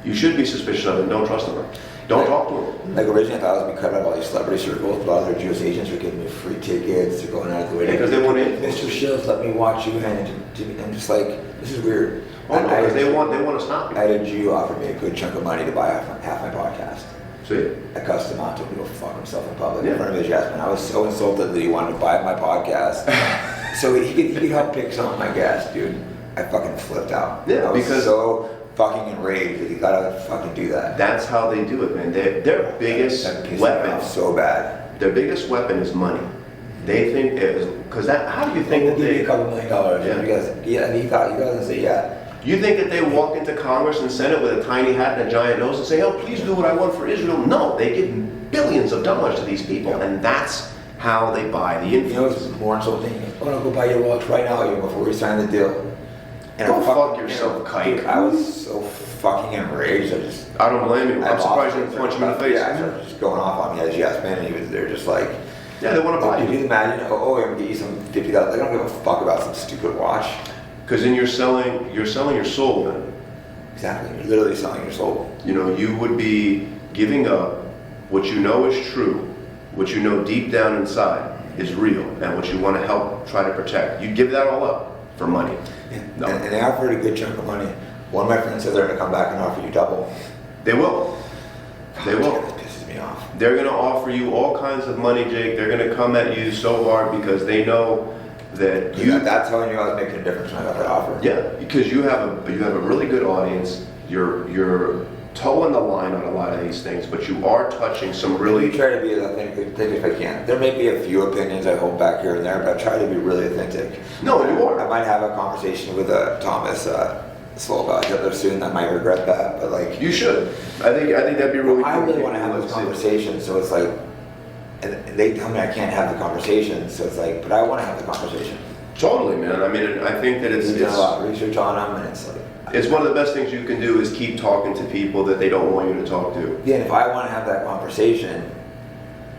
You should be suspicious of it. Don't trust them. Don't talk to them. Like originally, I thought I was being cut out of all these celebrity circles, but a lot of their Jewish agents were giving me free tickets. They're going out of the way. Because they want to. Mr. Shields, let me watch you, and I'm just like, this is weird. Oh, no, because they want to stop you. I had a Jew offer me a good chunk of money to buy half my podcast. See? I cussed him out, told him to go fuck himself in public Yeah. in front of his Jasmine. I was so insulted that he wanted to buy my podcast. So he could help pick some of my guests, dude. I fucking flipped out. Yeah, I was because so fucking enraged that he gotta fucking do that. That's how they do it, man. Their biggest That pissed me weapon, off so bad. their biggest weapon is money. They think it is, because that. How do you think We'll that give you they? a couple $1 million. Yeah. You guys, yeah, and you guys say yeah. You think that they walk into Congress and Senate with a tiny hat and a giant nose and say, "Oh, please do what I want for Israel"? No, they give billions of dollars to these people, and that's how they buy the You know influence. what's more insulting? Oh no, go buy your watch right now, even before we sign the deal. And Go I fuck yourself, kike. Dude, I was so fucking enraged. I don't blame you. I'm surprised you didn't punch him in the face. Yeah, I started just going off on me as yes man, and he was there just like, Yeah, they want to buy Could you. you imagine? Oh, I'm gonna get you some $50. They don't give a fuck about some stupid watch. Because then you're selling your soul then. Exactly. You're literally selling your soul. You know, you would be giving up what you know is true, what you know deep down inside is real, and what you want to help try to protect. You give that all up for money. Yeah. No. And they offered a good chunk of money. One of my friends said they're gonna come back and offer you double. They will. They will. That pisses me off. They're going to offer you all kinds of money, Jake. They're going to come at you so hard because they know that That's how I knew I was making a difference when I got that offer. Yeah, because you have a really good audience. You're toeing the line on a lot of these things, but you are touching some really. I try to be as authentic as I can. There may be a few opinions I hold back here and there, but I try to be really authentic. No, you are. I might have a conversation with Thomas Slow about it soon. I might regret that, but like You should. I think that'd be really. I cool. really want to have this conversation, so it's like, and they tell me I can't have the conversation, so it's like, but I want to have the conversation. Totally, man. I mean, I think that We've done a lot of research on them, and it's like. It's one of the best things you can do is keep talking to people that they don't want you to talk to. Yeah, and if I want to have that conversation,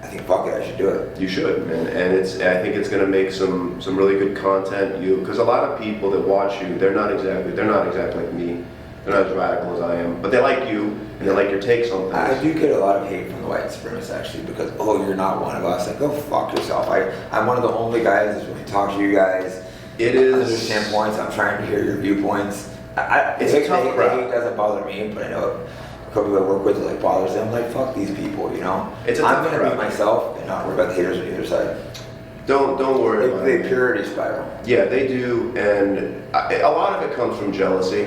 I think fuck it, I should do it. You should, man. And I think it's going to make some really good content. Because a lot of people that watch you, they're not exactly like me. They're not as radical as I am, but they like you and they like your takes on things. I do get a lot of hate from the white supremacists actually because you're not one of us. Like go fuck yourself. I'm one of the only guys that's really talk to you guys. It is. Understand points. I'm trying to hear your viewpoints. It's a tough crowd. The hate doesn't bother me, but I know a couple people I work with it like bothers them. I'm like fuck these people, you know. It's a tough I'm gonna crowd. be myself and not worry about the haters on either side. Don't worry about They it. purity spiral. Yeah, they do, and a lot of it comes from jealousy.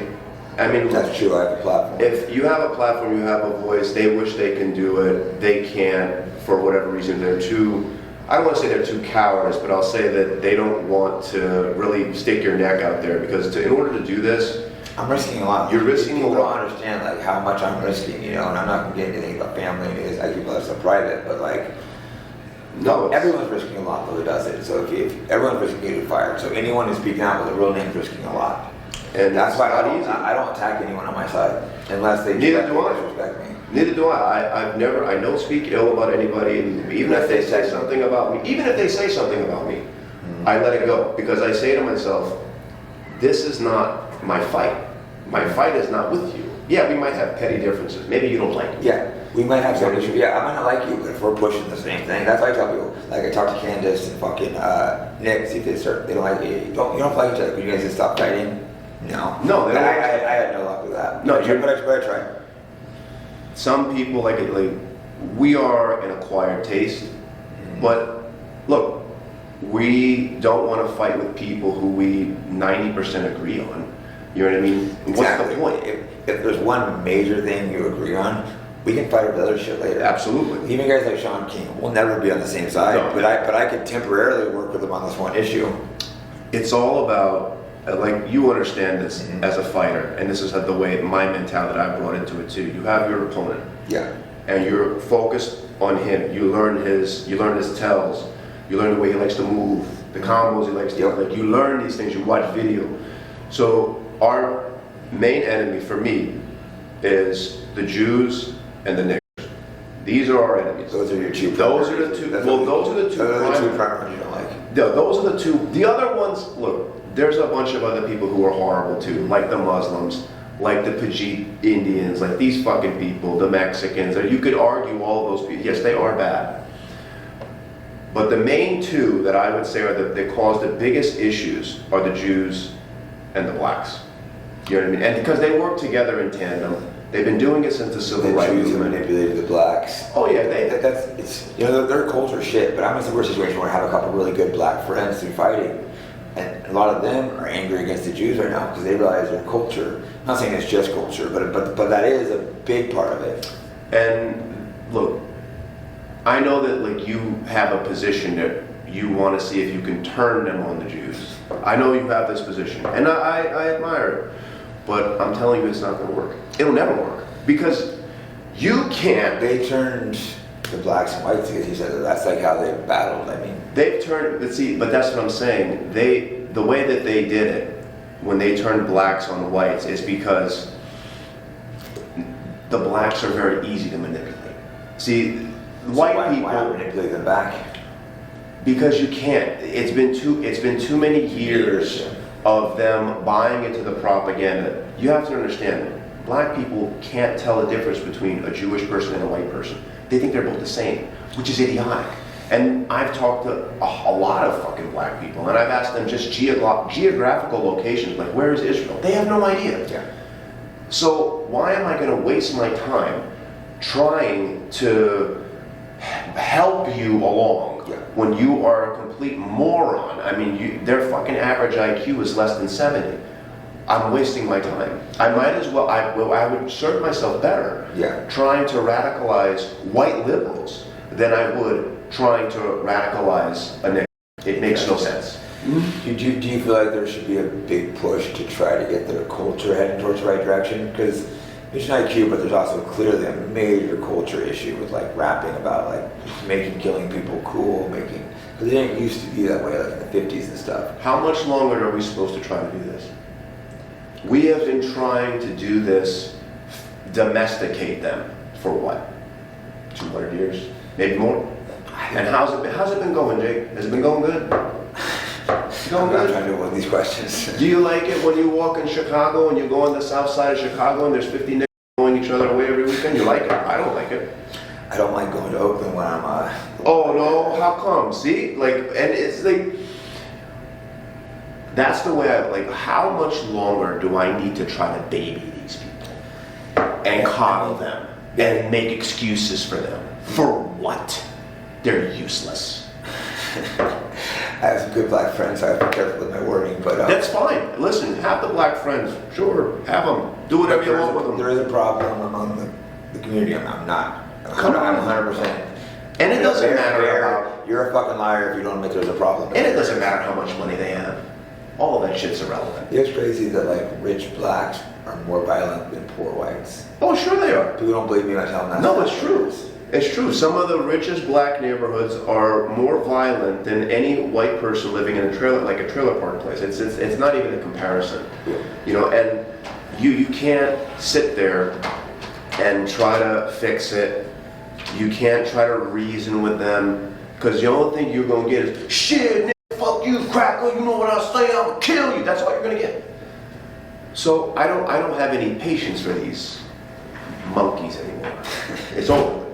I mean, That's true. I have a platform. if you have a platform, you have a voice, they wish they can do it, they can't, for whatever reason, they're too, I don't want to say they're too cowardice, but I'll say that they don't want to really stick your neck out there, because in order to do this, I'm risking a lot. You're risking people a lot. don't understand like how much I'm risking, you know, and I'm not gonna get anything about family because I keep that stuff private, but like no, everyone's risking a lot who does it. So if everyone's risking getting fired, so anyone who's speaking out with a real name is risking a lot. and That's why not easy. I don't attack anyone on my side unless they Neither do I. disrespect me. Neither do I. I don't speak ill about anybody, and even if they say something about me, I let it go, because I say to myself, this is not my fight. My fight is not with you. Yeah, we might have petty differences. Maybe you don't like me. Yeah, we might have some issue. Yeah, I might not like you, but if we're pushing the same thing, that's why I tell people. Like I talk to Candace and fucking Nick, see if they don't like you. You don't like each other. Could you guys just stop fighting? No. No, they don't. I had no luck with that. No, but I tried. Some people like we are an acquired taste, but look, we don't want to fight with people who we 90% agree on. You know what I mean? Exactly. What's the point? If there's one major thing you agree on, we can fight over the other shit later. Absolutely. Even guys like Sean King will never be on the same side, No. but I could temporarily work with him on this one issue. It's all about, like, you understand this as a fighter, and this is the way my mentality I brought into it too. You have your opponent, Yeah. and you're focused on him. You learn his tells. You learn the way he likes to move, the combos he likes to do. Like, you learn these things. You watch video. So our main enemy for me is the Jews and the niggers. These are our enemies. Those are your two. Those are the two. Well, those are the two. Those are the two primary you don't like. No, those are the two. The other ones, look, there's a bunch of other people who are horrible too, like the Muslims, like the Pajit Indians, like these fucking people, the Mexicans. You could argue all of those people. Yes, they are bad. But the main two that I would say that cause the biggest issues are the Jews and the blacks. You know what I mean? And because they work together in tandem, they've been doing it since the civil rights Jews movement. manipulated the blacks. Oh yeah, It's their culture shit. But I'm in a similar situation where I have a couple really good black friends through fighting, and a lot of them are angry against the Jews right now because they realize their culture. I'm not saying it's just culture, but that is a big part of it. And look, I know that like you have a position that you want to see if you can turn them on the Jews. I know you have this position, and I admire it. But I'm telling you, it's not going to work. It'll never work because you can't. They turned the blacks and whites against each other. That's like how they battled. I mean, They've turned. Let's see, but that's what I'm saying. The way that they did it when they turned blacks on whites is because the blacks are very easy to manipulate. See, white people. Why not manipulate them back? Because you can't. It's been too many years of them buying into the propaganda. You have to understand, black people can't tell the difference between a Jewish person and a white person. They think they're both the same, which is idiotic. And I've talked to a lot of fucking black people, and I've asked them just geographical locations, like where is Israel? They have no idea. Yeah. So why am I going to waste my time trying to help you along on. Yeah. When you are a complete moron, I mean, their fucking average IQ is less than 70. I'm wasting my time. I might as well, I would serve myself better trying to radicalize white liberals than I would trying to radicalize a nigger. It makes no sense. Do you feel like there should be a big push to try to get their culture heading towards the right direction? Because it's not IQ, but there's also clearly a major culture issue with like rapping about like making killing people cool, because it didn't used to be that way like in the 50s and stuff. How much longer are we supposed to try to do this? We have been trying to do this, domesticate them for what? 200 years? Maybe more? And how's it been going, Jake? Has it been going good? I'm not trying to avoid these questions. Do you like it when you walk in Chicago and you go on the south side of Chicago and there's 50 niggas going each other away every weekend? You like it? I don't like it. I don't like going to Oakland when I'm Oh no, how come? See? Like, and it's like, that's the way I, like, how much longer do I need to try to baby these people? And coddle them? And make excuses for them? For what? They're useless. I have some good black friends, so I have to be careful with my wording, but... That's fine. Listen, have the black friends. Sure, have them. Do whatever you want with them. There is a problem among the community. I'm not. Come on. I'm 100%. And it doesn't matter about... You're a fucking liar if you don't admit there's a problem. And it doesn't matter how much money they have. All of that shit's irrelevant. It's crazy that like rich blacks are more violent than poor whites. Oh, sure they are. People don't believe me when I tell them that. No, it's true. It's true. Some of the richest black neighborhoods are more violent than any white person living in a trailer, like a trailer park place. It's not even a comparison. You know, and you can't sit there and try to fix it. You can't try to reason with them, because the only thing you're gonna get is shit, nigga, fuck you, cracker. You know what I say? I'm gonna kill you. That's all you're gonna get. So I don't have any patience for these monkeys anymore. It's over.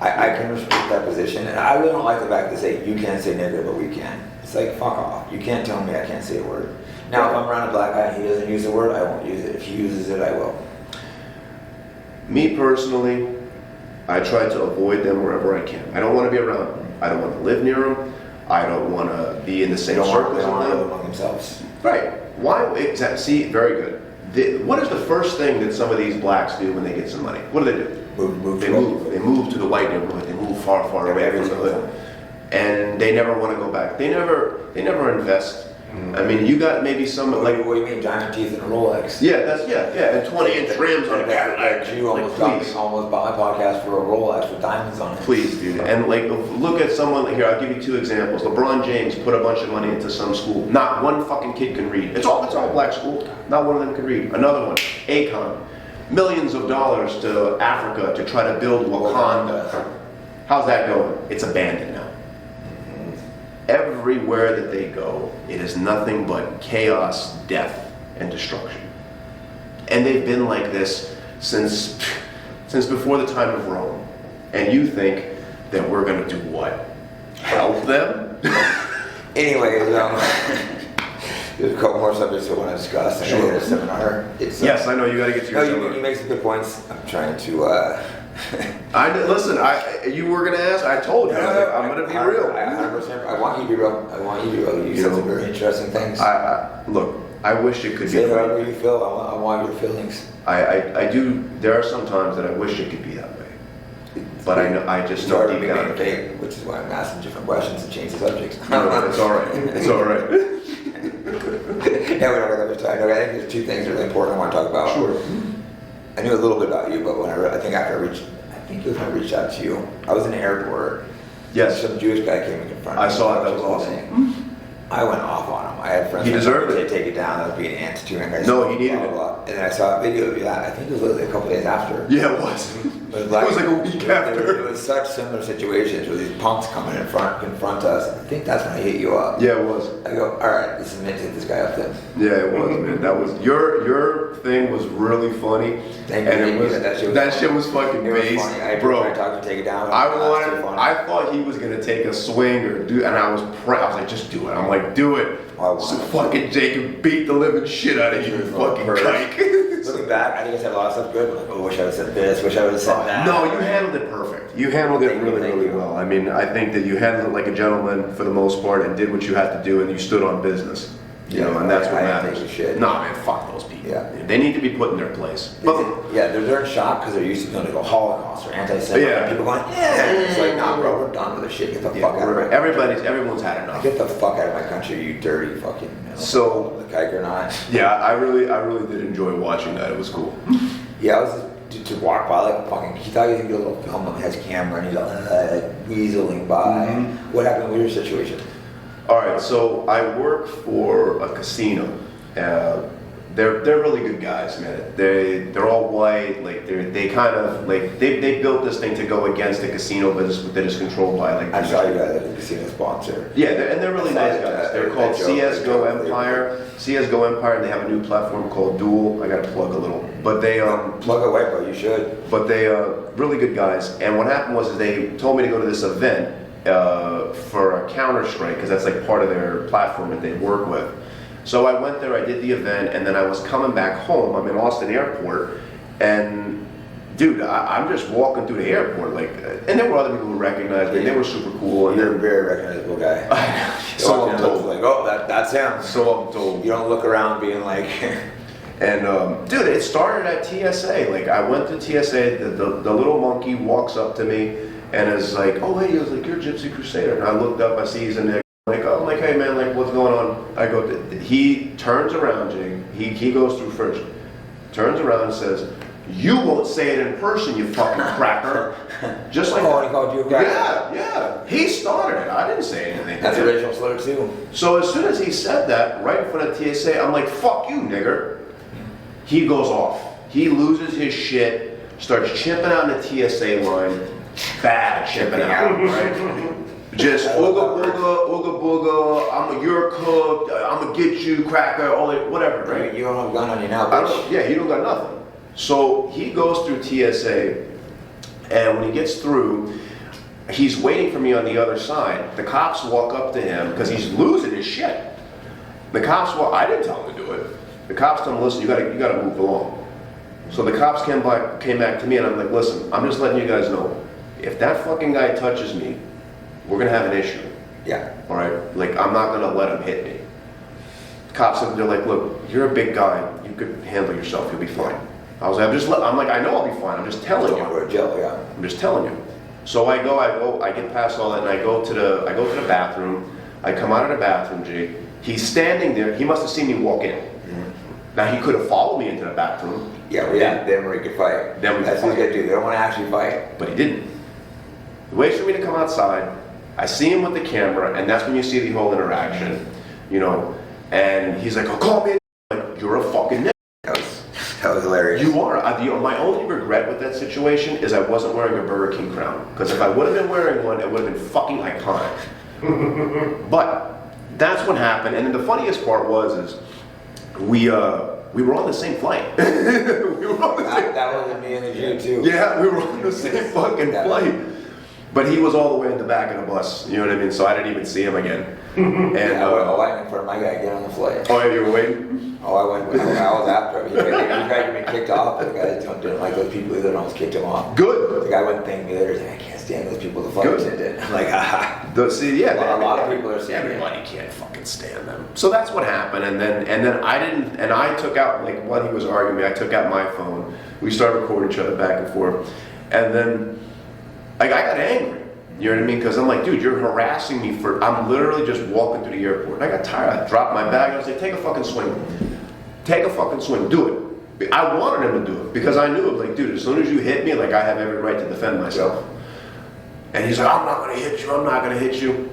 I can respect that position, and I really don't like the fact that say you can't say nigger, but we can. It's like, fuck off. You can't tell me I can't say a word. Now, if I'm around a black guy and he doesn't use the word, I won't use it. If he uses it, I will. Me personally, I try to avoid them wherever I can. I don't want to be around them. I don't want to live near them. I don't want to be in the same circles They don't want to live with them. among themselves. Right. Why? Exactly. See, very good. What is the first thing that some of these blacks do when they get some money? What do? They move to the white neighborhood. They move far away from the hood, and they never want to go back. They never invest. I mean, you got maybe some what do you mean, diamond teeth and a Rolex? Yeah, and 20-inch rims on a Cadillac. You almost bought my podcast for a Rolex with diamonds on it. Please, dude. And like, look at someone like here. I'll give you two examples. LeBron James put a bunch of money into some school. Not one fucking kid can read. It's all black school. Not one of them can read. Another one, Akon. Millions of dollars to Africa to try to build Wakanda. How's that going? It's abandoned now. Everywhere that they go, it is nothing but chaos, death, and destruction. And they've been like this since before the time of Rome. And you think that we're going to do what? Help them? Anyways, there's a couple more subjects I want to discuss. I know you had a seminar. Yes, I know you got to get to your seminar. You make some good points. I'm trying to. Listen. You were gonna ask. I told you. I'm gonna be real. 100%. I want you to be real. You said some very interesting things. Look. I wish it could Say be. however you feel. I want your feelings. I do. There are some times that I wish it could be that way. But I just know deep down. Which is why I'm asking different questions and change the subjects. No, it's all right. It's all right. Yeah, we don't have that much time. Okay, I think there's two things really important I want to talk about. Sure. I knew a little bit about you, but when I think it was when I reached out to you. I was in the airport. Yes. Some Jewish guy came and confronted me. I saw it. That was awesome. I went off on him. I had friends. He deserved it. To take it down. I was being anti-Jewish. No, he needed it. And then I saw a video of that. I think it was literally a couple days after. Yeah, it was. It was like a week after. It was such similar situations where these punks coming in front, confront us. I think that's when I hit you up. Yeah, it was. I go, all right, this is meant to hit this guy up then. Yeah, it was, man. That was your thing was really funny. Thank you. And that shit was fucking based, bro. I tried to take it down. I thought he was gonna take a swing or do, and I was like, just do it. I'm like, do it. So fucking Jacob beat the living shit out of you, fucking kike. Looking back, I think I said a lot of stuff good. Like, oh, wish I would have said this. Wish I would have said that. No, you handled it perfect. You handled it really well. I mean, I think that you handled it like a gentleman for the most part and did what you had to do, and you stood on business. You know, and that's what matters. Shit. Nah, man, fuck those people. Yeah. They need to be put in their place. They're in shock because they're used to going to go Holocaust or anti-Semitic. Yeah. And people going, It's like, nah, bro, we're done with this shit. Get the fuck out of my country. Everyone's had enough. Get the fuck out of my country, you dirty fucking. So the kike or not. Yeah, I really did enjoy watching that. It was cool. Yeah, I was just to walk by like a fucking. He thought he was gonna get a little film on his camera, and he's like weaseling by. Mm-hmm. What happened with your situation? All right, so I work for a casino. They're really good guys, man. They're all white, like they kind of like they built this thing to go against the casino business that is controlled by like. I saw you guys at the casino sponsor. Yeah, they're really nice guys. They're called CS:GO Empire. CS:GO Empire, and they have a new platform called Duel. I got to plug a little, but they plug away, bro. You should. But they really good guys. And what happened was they told me to go to this event for a Counter-Strike because that's like part of their platform that they work with. So I went there, I did the event, and then I was coming back home. I'm in Austin Airport, and dude, I'm just walking through the airport, like, and there were other people who recognized me. They were super cool. And you're a very recognizable guy. So I'm told. Like, oh, that's him. So I'm told. You don't look around being like. And dude, it started at TSA. Like, I went to TSA. The little monkey walks up to me and is like, "Oh, hey," he was like, "You're Gypsycrusader." And I looked up. I see he's in there. I'm like, "Hey man, like what's going on?" I go, he turns around, Jake. He goes through first. Turns around and says, "You won't say it in person, you fucking cracker." Just like he called you a cracker? Yeah. He started it. I didn't say anything. That's a racial slur too. So as soon as he said that, right in front of TSA, I'm like, "Fuck you, nigger." He goes off. He loses his shit, starts chipping out in the TSA line. Bad chipping out, right? Just ooga booga, you're cooked, I'm gonna get you, cracker, all that, whatever, right? You don't have a gun on you now, bitch. He don't got nothing. So he goes through TSA, and when he gets through, he's waiting for me on the other side. The cops walk up to him because he's losing his shit. The cops I didn't tell him to do it. The cops tell him, "Listen, you gotta move along." So the cops came back to me, and I'm like, "Listen, I'm just letting you guys know, if that fucking guy touches me, we're gonna have an issue." Yeah. All right. Like, I'm not gonna let him hit me. Cops, they're like, "Look, you're a big guy. You could handle yourself. You'll be fine." I was like, I'm like, "I know I'll be fine. I'm just telling you." Go to jail, yeah. I'm just telling you. So I get past all that, and I go to the bathroom. I come out of the bathroom, Jake. He's standing there. He must have seen me walk in. Mm-hmm. Now he could have followed me into the bathroom. Yeah, then we could fight. That's what they do. They don't want to actually fight. But he didn't. He waits for me to come outside. I see him with the camera, and that's when you see the whole interaction, you know. And he's like, "Oh, call me." I'm like, "You're a fucking nigga." That was hilarious. You are. My only regret with that situation is I wasn't wearing a Burger King crown. Because if I would have been wearing one, it would have been fucking iconic. But that's what happened. And then the funniest part is we were on the same flight. That wasn't me and the Jew too. Yeah, we were on the same fucking flight. But he was all the way in the back of the bus, you know what I mean? So I didn't even see him again. And I went in front of my guy, get on the flight. Oh, yeah, you were waiting? Oh, I was after him. He tried to get kicked off, but the guy didn't like those people either, and almost kicked him off. Good. The guy went thank me later, he's like, "I can't stand those people." The flight attendant. I'm like, ah. A lot of people are saying everybody can't fucking stand them. So that's what happened, and then I took out, like, while he was arguing me, I took out my phone. We started recording each other back and forth, and then like I got angry. You know what I mean? Because I'm like, "Dude, you're harassing me I'm literally just walking through the airport." And I got tired. I dropped my bag. I was like, "Take a fucking swing. Take a fucking swing. Do it." I wanted him to do it because I knew it. Like, dude, as soon as you hit me, like, I have every right to defend myself. And he's like, "I'm not gonna hit you. I'm not gonna hit you."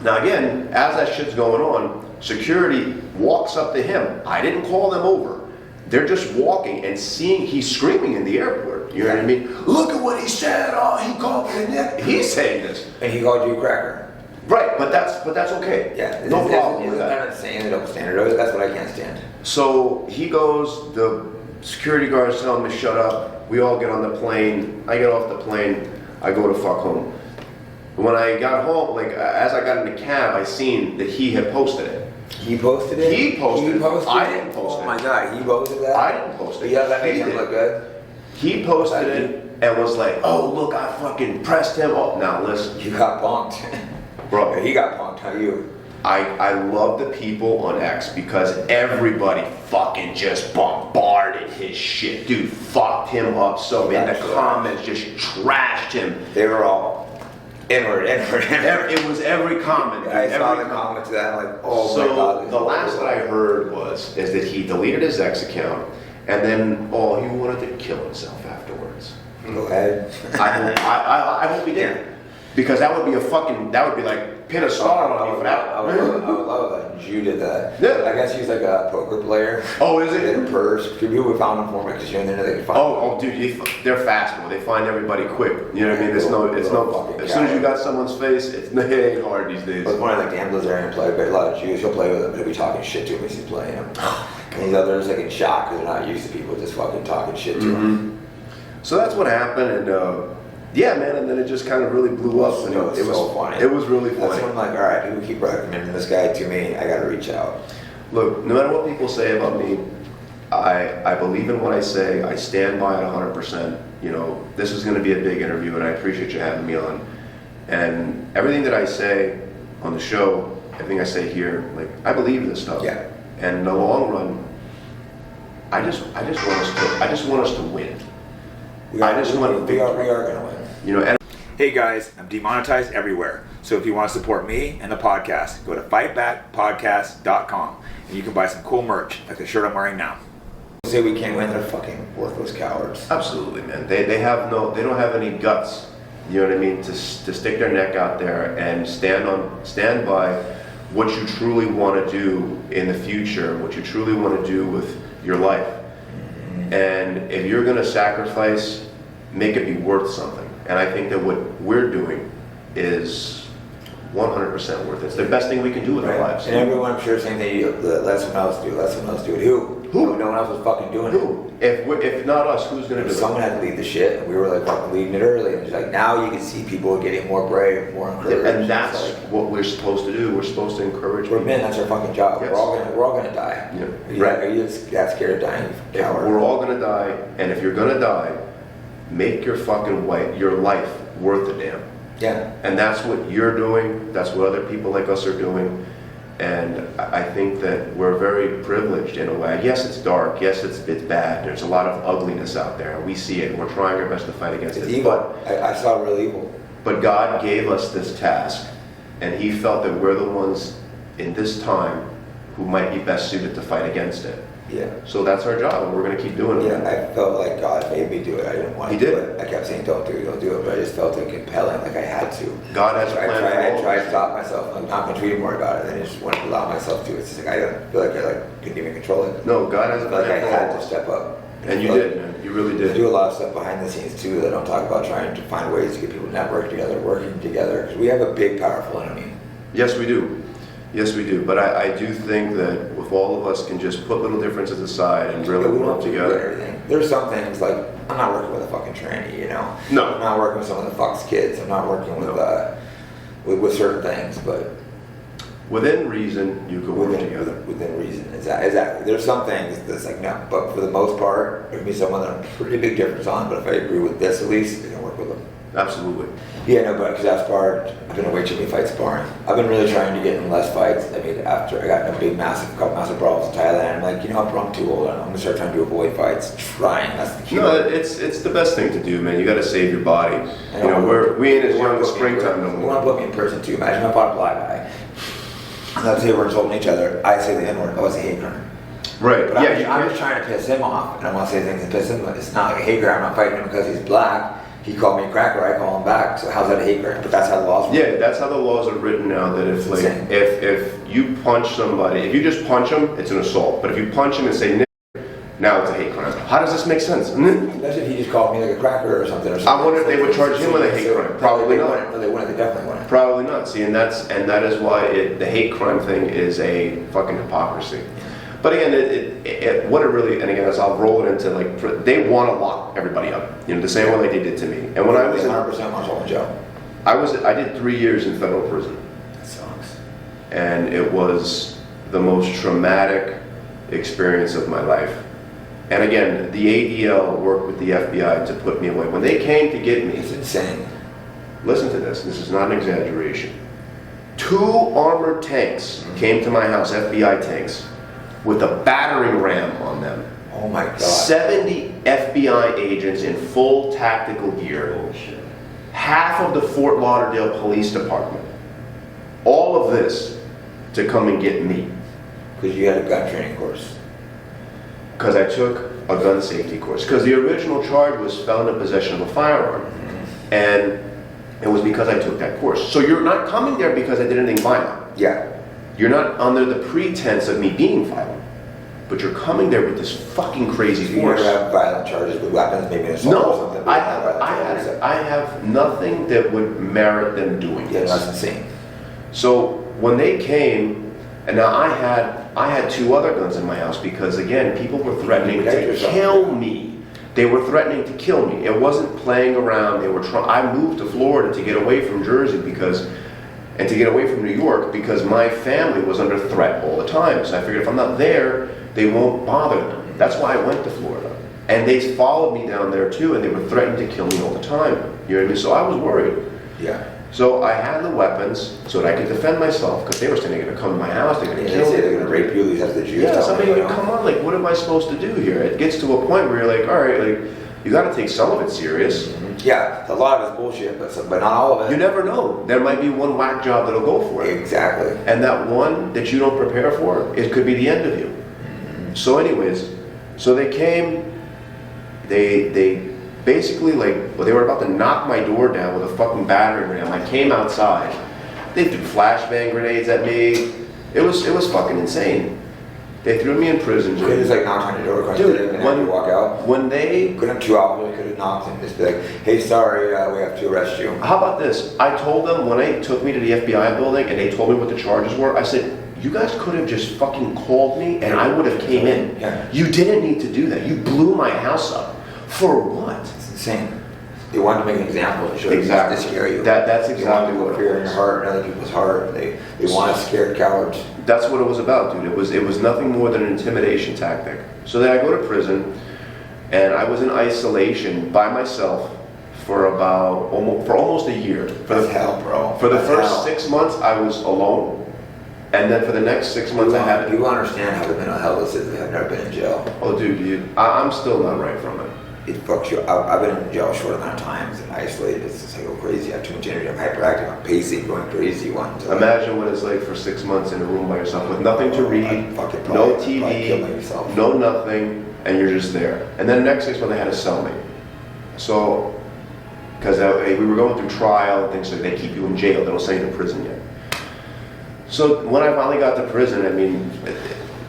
Now again, as that shit's going on, security walks up to him. I didn't call them over. They're just walking and seeing he's screaming in the airport. You know what I mean? "Look at what he said. Oh, he called me a nigger." He's saying this. And he called you a cracker. Right, but that's okay. Yeah, no problem with that. I'm not saying they don't stand it. That's what I can't stand. So he goes, the security guards tell him to shut up. We all get on the plane. I get off the plane. I go to fuck home. When I got home, like as I got in the cab, I seen that he had posted it. He posted it? He posted it. I it? didn't post it. Oh my god, he posted that? I didn't post it. Yeah, that makes He him did. look good. He posted it and was like, oh, look, I fucking pressed him. Oh, now listen. You got punked. Bro. He got punked, how you? I love the people on X because everybody fucking just bombarded his shit. Dude, fucked him up so in the comments, just trashed him. They were all inward. It was every comment. I saw every the comments of that, like, oh so my god. the last that I heard is that he deleted his X account and then he wanted to kill himself afterwards. Go ahead. I hope he did. Because that would be like pin a star on me for that. I would love that. Jew did that. Yeah. I guess he's like a poker player. Oh, is it? They did a purse. People would found him for me because you're in there, they could find Oh, dude, they're fast, bro. They find everybody quick. You know what I mean? It's no. As soon as you got someone's face, it ain't hard these days. But one of the gamblers there and play, but a lot of Jews, he'll play with them. He'll be talking shit to him as he's playing him. And these others like in shock because they're not used to people just fucking talking shit to him. So that's what happened, and yeah, man, and then it just kind of really blew up. And it was so funny. It was really funny. That's when I'm like, all right, people keep recommending this guy to me. I gotta reach out. Look, no matter what people say about me, I believe in what I say. I stand by it 100%. You know, this is going to be a big interview, and I appreciate you having me on. And everything that I say on the show, everything I say here, like I believe in this stuff. Yeah. And in the long run, I just want us to win. We are gonna win. You know. And Hey guys, I'm demonetized everywhere. So if you want to support me and the podcast, go to fightbackpodcast.com and you can buy some cool merch, like the shirt I'm wearing now. Say we can't win, they're fucking worthless cowards. Absolutely, man. They don't have any guts. You know what I mean? To stick their neck out there and stand by what you truly want to do in the future, what you truly want to do with your life. And if you're going to sacrifice, make it be worth something. And I think that what we're doing is 100% worth it. It's the best thing we can do with our lives. And everyone, I'm sure, saying that let someone else do it, let someone else do it. Who? No one else was fucking doing Who? If not us, who's going to do it? Someone had to lead the shit, and we were like fucking leading it early. And it's like now you can see people getting more brave, more encouraged. And that's like, what we're supposed to do. We're supposed to encourage we're people. men. That's our fucking job. Yes. We're all gonna die. Yeah. Are you that scared of dying? You coward? We're all gonna die, and if you're gonna die, make your life worth a damn. Yeah. And that's what you're doing. That's what other people like us are doing. And I think that we're very privileged in a way. Yes, it's dark. Yes, it's bad. There's a lot of ugliness out there. We see it. We're trying our best to fight against It's it. evil. I saw real evil. But God gave us this task, and He felt that we're the ones in this time who might be best suited to fight against it. Yeah. So that's our job, and we're going to keep doing it. Yeah, I felt like God made me do it. I didn't want to He do did. it. I kept saying, don't do it, but I just felt it compelling, like I had to. God has a plan for all I of tried us. to stop myself. I'm not going to tweet more about it. And I just wanted to allow myself to. It's just like I feel like I couldn't even control it. No, God has a I feel like I plan for all had of to us. step up. And you did, man. You really I did. do a lot of stuff behind the scenes too that I don't talk about, trying to find ways to get people to network together, working together. Because we have a big, powerful enemy. Yes, we do. Yes, we do. But I do think that if all of us can just put little differences aside and really We work don't do together. everything. There's some things like I'm not working with a fucking tranny, you know. No. I'm not working with someone that fucks kids. I'm not working with certain things, but Within reason, you can work together. within reason. Exactly. There's some things that's like no, but for the most part, there'd be someone that I'm pretty big difference on. But if I agree with this, at least I can work with them. Absolutely. Yeah, no, but because that's part. I've been away too many fights sparring. I've been really trying to get in less fights. I mean, after I got in couple massive problems in Thailand, I'm like, you know, I'm too old. I'm gonna start trying to avoid fights. Trying. That's the key. No, it's the best thing to do, man. You got to save your body. You know, we ain't as young as springtime no We want to more. put me in person too. Imagine if I fought a black guy. Let's say we're insulting each other. I say the N-word. Oh, it's a hate crime. Right. But Yeah. I'm just trying to piss him off, and I want to say things that piss him off. It's not like a hate crime. I'm not fighting him because he's black. He called me a cracker. I call him back. So how's that a hate crime? But that's how the laws work. Yeah, that's how the laws are written now. That if like Insane. if you punch somebody, if you just punch them, it's an assault. But if you punch them and say "nigger," now it's a hate crime. How does this make sense? Imagine if he just called me like a cracker or something. I wonder if they would charge him with a hate crime. Probably not. No, they wouldn't. They definitely wouldn't. Probably not. See, and that is why the hate crime thing is a fucking hypocrisy. But again, what it really, and again, as I'll roll it into like, they want to lock everybody up, you know, the same way they did to me. And when I was 100% want to jail. I did 3 years in federal prison, That sucks. and it was the most traumatic experience of my life. And again, the ADL worked with the FBI to put me away. When they came to get me, It's insane. listen to this is not an exaggeration. 2 armored tanks came to my house, FBI tanks, with a battering ram on them. Oh my God. 70 FBI agents in full tactical gear. Oh shit. Half of the Fort Lauderdale Police Department. All of this to come and get me. Because you had a gun training course. Because I took a gun safety course. Because the original charge was felon in possession of a firearm. And it was because I took that course. So you're not coming there because I did anything violent. Yeah. You're not under the pretense of me being violent. But you're coming there with this fucking crazy You force. never have violent charges with weapons, maybe an assault or No, something. but not violent charges. I have nothing that would merit them doing Yeah, this. that's insane. So when they came, and now I had 2 other guns in my house because again, people were threatening Protect to yourself. kill me. They were threatening to kill me. It wasn't playing around. They were trying. I moved to Florida to get away from Jersey and to get away from New York because my family was under threat all the time. So I figured if I'm not there, they won't bother them. That's why I went to Florida. And they followed me down there too, and they were threatening to kill me all the time. You know what I mean? So I was worried. Yeah. So I had the weapons so that I could defend myself because they were saying they're going to come to my house, they're going Yeah, to they kill say me. they're going to rape you, these have the Jews. Yeah, tell somebody me, would come on, like, what am I supposed to do here? It gets to a point where you're like, all right, like, you got to take some of it serious. Yeah, a lot of it's bullshit, but not all of it. You never know. There might be one whack job that'll go for it. Exactly. And that one that you don't prepare for, it could be the end of you. So anyways, so they came, they basically they were about to knock my door down with a fucking battering ram. I came outside. They threw flashbang grenades at me. It was fucking insane. They threw me in prison. You could have just like knocked on your door, Dude, and when you walk out. When they, Couldn't have 2 officers, could have knocked and just be like, hey, sorry, we have to arrest you. how about this? I told them when they took me to the FBI building and they told me what the charges were, I said, you guys could have just fucking called me and I would have came in. Yeah. You didn't need to do that. You blew my house up. For what? It's insane. They wanted to make an example and show Exactly. you to scare you. That's They exactly want what to it fear in was. your heart and other people's heart. They want to scare cowards. That's what it was about, dude. It was nothing more than an intimidation tactic. So then I go to prison, and I was in isolation by myself for almost a year. That's hell, bro. For the That's first hell. 6 months, I was alone, and then for the next 6 months, I had. You understand how the mental hell this is. I've never been in jail. Oh, dude, I'm still not right from it. It fucks you. I've been in jail a short amount of times and isolated. It's just like go crazy. I have too much energy. I'm hyperactive. I'm pacing, going crazy. Imagine what it's like for 6 months in a room by yourself with nothing to read, I'd fucking no probably kill TV, myself. no nothing, and you're just there. And then the next 6 months they had to sell me. So, because we were going through trial and things, so they keep you in jail. They don't send you to prison yet. So when I finally got to prison, I mean,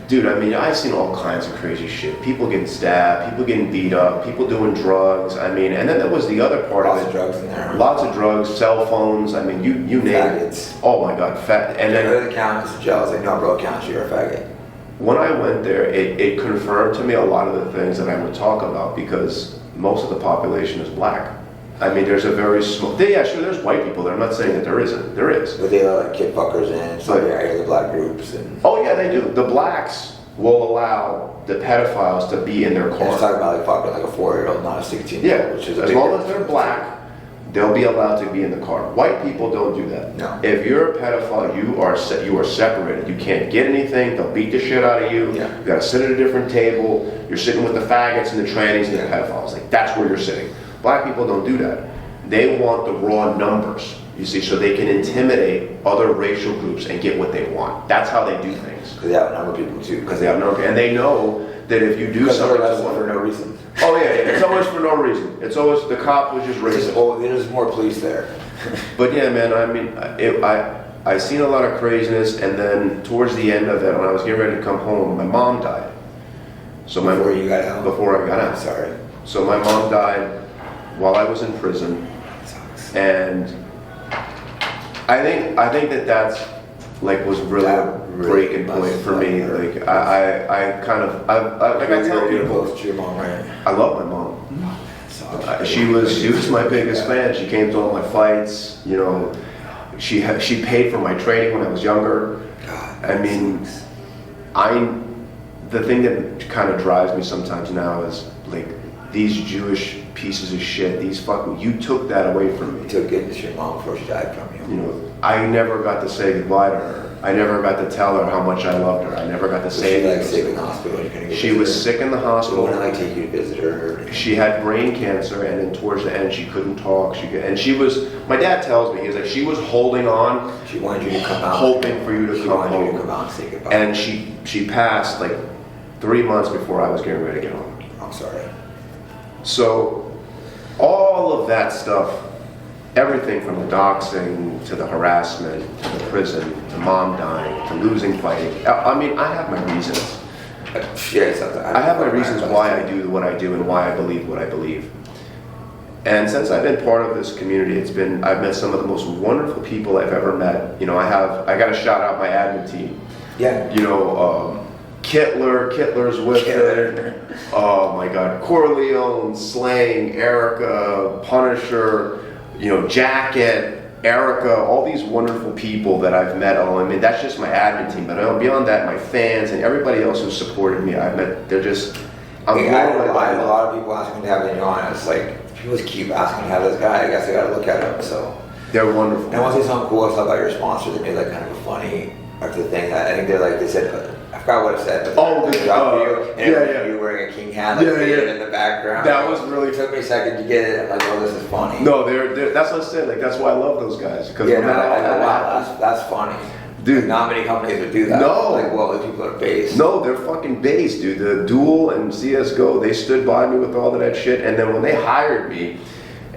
dude, I've seen all kinds of crazy shit. People getting stabbed, people getting beat up, people doing drugs. I mean, and then there was the other part Lots of of it. drugs in there. Lots of drugs, cell phones. I mean, you name it. Faggots. Oh my God, fat. And And then then the count is jail. I was like, no, bro, count. You're a faggot. when I went there, it confirmed to me a lot of the things that I would talk about because most of the population is black. I mean, there's a very small. Yeah, sure, there's white people there. I'm not saying that there isn't. There is. But they let like kid fuckers in. So yeah, I hear the black groups and. Oh yeah, they do. The blacks will allow the pedophiles to be in their And it's car. talking about like fucking like a 4-year-old, not a 16-year-old. Yeah, Which is a as big long as difference. they're black, they'll be allowed to be in the car. White people don't do that. No. If you're a pedophile, you are separated. You can't get anything. They'll beat the shit out of you. Yeah. You got to sit at a different table. You're sitting with the faggots and the trannies and the Yeah. pedophiles. Like that's where you're sitting. Black people don't do that. They want the raw numbers. You see, so they can intimidate other racial groups and get what they want. That's how they do things. Because they outnumber people too. Because they have no, and they know that if you do Because they're something to arrested one, for no reason. oh yeah, it's always for no reason. It's always the cop was just racist. Oh, there's more police there. But yeah, man, I mean, I seen a lot of craziness, and then towards the end of it, when I was getting ready to come home, my mom died. So Before you got out? Before I got I'm out. sorry. So my mom died while I was in prison, Sucks. and I think that that's like was really a That really breaking point must for me. hurt. Like I like I tell You're people, close to your mom, right? I love my mom. Sucks. She was my biggest fan. She came to all my fights. You know, she paid for my training when I was younger. God, I mean, sucks. the thing that kind of drives me sometimes now is like these Jewish pieces of shit. You took that away from me. You took it to your mom before she died from you. You know, I never got to say goodbye to her. I never got to tell her how much I loved her. I never got to say she anything. sick in the hospital. You couldn't go She visit was her? sick in the hospital. When I take you to visit her. She had brain cancer, and then towards the end, she couldn't talk. My dad tells me, he's like, she was holding on. She wanted you to come out. Hoping for you to She come wanted you to home. come out and say goodbye. And she passed like 3 months before I was getting ready to get home. I'm sorry. So, all of that stuff, everything from the doxing to the harassment to the prison to mom dying to losing fighting. I mean, I have my reasons. I have my reasons why I do what I do and why I believe what I believe. And since I've been part of this community, I've met some of the most wonderful people I've ever met. You know, I got to shout out my admin team. Yeah. You know, Kittler's with it. Oh my God, Corleone, Slang, Erica, Punisher, you know, Jacket, Erica, all these wonderful people that I've met. I mean, that's just my admin team. But beyond that, my fans and everybody else who supported me, I've met. They're just. I have a lot of people asking to have me on. It's like people just keep asking to have this guy. I guess I got to look at him. So they're wonderful. And I want to say something cool stuff about your sponsor. They made like kind of a funny after the thing. I think they said. I forgot what it said. But you wearing a king hat, like in the background. That was really. It took me a second to get it. I'm like, oh, this is funny. No, that's what I said. Like that's why I love those guys because that's funny. Dude, like, not many companies would do that. No. Like, well, the people are based. No, they're fucking based, dude. The Duel and CSGO, they stood by me with all of that shit. And then when they hired me,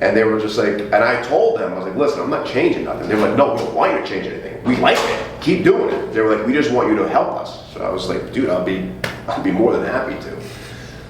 and they were just like, and I told them, I was like, listen, I'm not changing nothing. They were like, no, we don't want you to change anything. We like it. Keep doing it. They were like, we just want you to help us. So I was like, dude, I'll be more than happy to.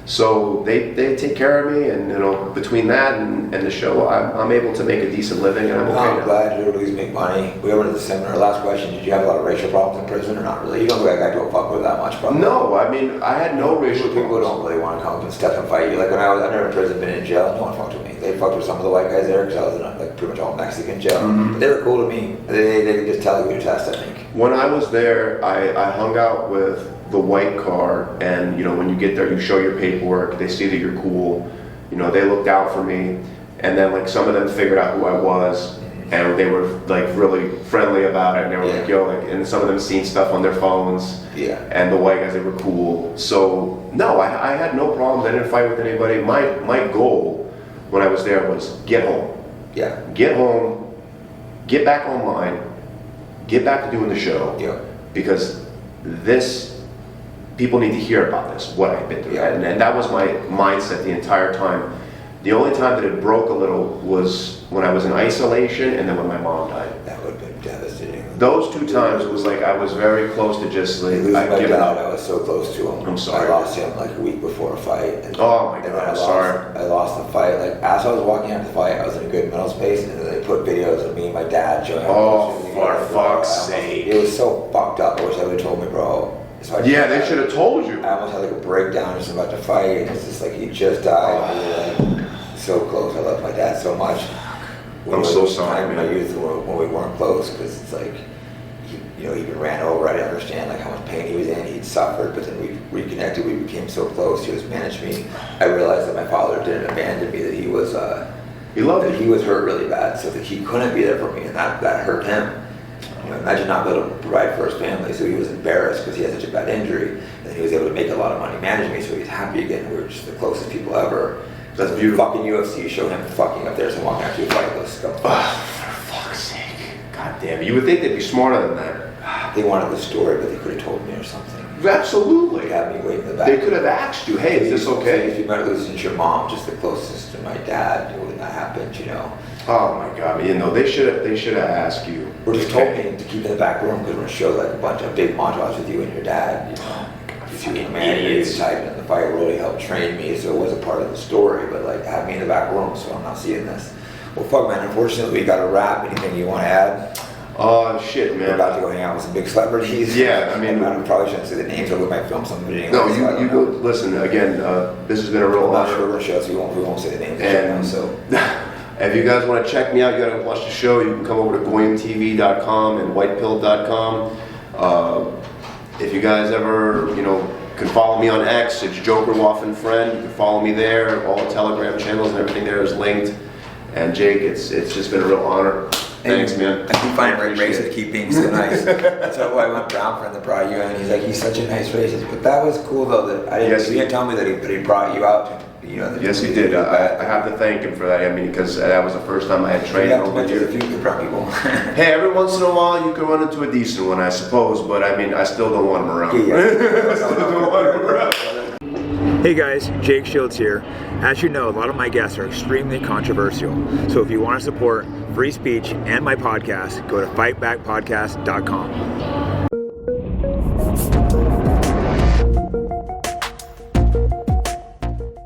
So they take care of me, and you know, between that and the show, I'm able to make a decent living, and I'm okay I'm now. glad you're able to make money. We went to the seminar. Last question: did you have a lot of racial problems in prison, or not really? You don't look like I don't fuck with that much, probably. No, I mean, I had no racial People problems. don't really want to come up and step and fight you. Like when I've never in prison, been in jail. No one fucked with me. They fucked with some of the white guys there because I was in like pretty much all Mexican jail. Mm-hmm. But they were cool to me. They could just tell you your test. I think. When I was there, I hung out with the white car, and you know, when you get there, you show your paperwork. They see that you're cool. You know, they looked out for me, and then like some of them figured out who I was, and they were like really friendly about it. And they were like, "Yo," like, and some of them seen stuff on their phones. Yeah. And the white guys, they were cool. So no, I had no problems. I didn't fight with anybody. My goal when I was there was get home. Yeah. Get home, get back online, get back to doing the show. Yeah. Because people need to hear about this, what I've been through. Yeah. And that was my mindset the entire time. The only time that it broke a little was when I was in isolation and then when my mom died. That would have been devastating. Those two times was like I was very close to just like Losing my giving dad, up. I was so close to him. I'm sorry. I lost him like a week before a fight. And Oh my then God, I I'm sorry. I lost the fight. Like as I was walking out the fight, I was in a good mental space, and then they put videos of me and my dad showing how Oh, close we for were. fuck's I almost- sake. It was so fucked up. I wish they would have told me, bro. So Yeah, they should have told you. I almost had like a breakdown just about to fight, and it's just like he just died. We were like so close. I love my dad so much. I'm so sorry, In my man. youth when we weren't close, because it's like, he even ran over. I didn't understand like how much pain he was in. He'd suffered, but then we reconnected. We became so close. He was managed me. I realized that my father didn't abandon me. That he was He loved that it. he was hurt really bad, so that he couldn't be there for me, and that hurt him. You know, imagine not being able to provide for his family. So he was embarrassed because he had such a bad injury, and he was able to make a lot of money managing me. So he was happy again. We were just the closest people ever. That's beautiful. Fucking UFC show him fucking up there, so walking out to a fight. Let's go. For fuck's sake. God damn it. You would think they'd be smarter than that. They wanted the story, but they could have told me or something. Absolutely. They had me wait in the back. They could have asked you, hey, is this If okay? you might losing your mom, just the closest to my dad, when that happened, you know. Oh my God, you know, they should have asked you. We're just told me to keep in the back room because we're going to show like a bunch of big montages with you and your dad, you know. Because you were married, you idiots. type in the fight really helped train me, so it was a part of the story, but like have me in the back room, so I'm not seeing this. Well, fuck, man, unfortunately, we got to wrap. Anything you want to add? Shit, We're man. about to go hang out with some big celebrities. Yeah, I mean- I probably shouldn't say the names, or we might film some video. No, so I don't you know. go, listen, again, this has been a real I'm not sure honor. we're going to show, so we won't say the names. And so. if you guys want to check me out, you got to watch the show, you can come over to goyimtv.com and whitepill.com. If you guys ever, can follow me on X, it's Joker Waffen Friend. You can follow me there. All the Telegram channels and everything there is linked. And Jake, it's just been a real honor. Thanks, man. I keep finding races keep being so nice. That's why I went Brown friend that brought you in. He's like, he's such a nice racist. But that was cool though. That he didn't tell me that he brought you out. Yes, he did. I have to thank him for that. I mean, because that was the first time I had trained over here. A few brown people. Hey, every once in a while you can run into a decent one, I suppose. But I mean, I still don't want him around. I still don't want him around. Hey guys, Jake Shields here. As you know, a lot of my guests are extremely controversial. So if you want to support free speech and my podcast, go to fightbackpodcast.com.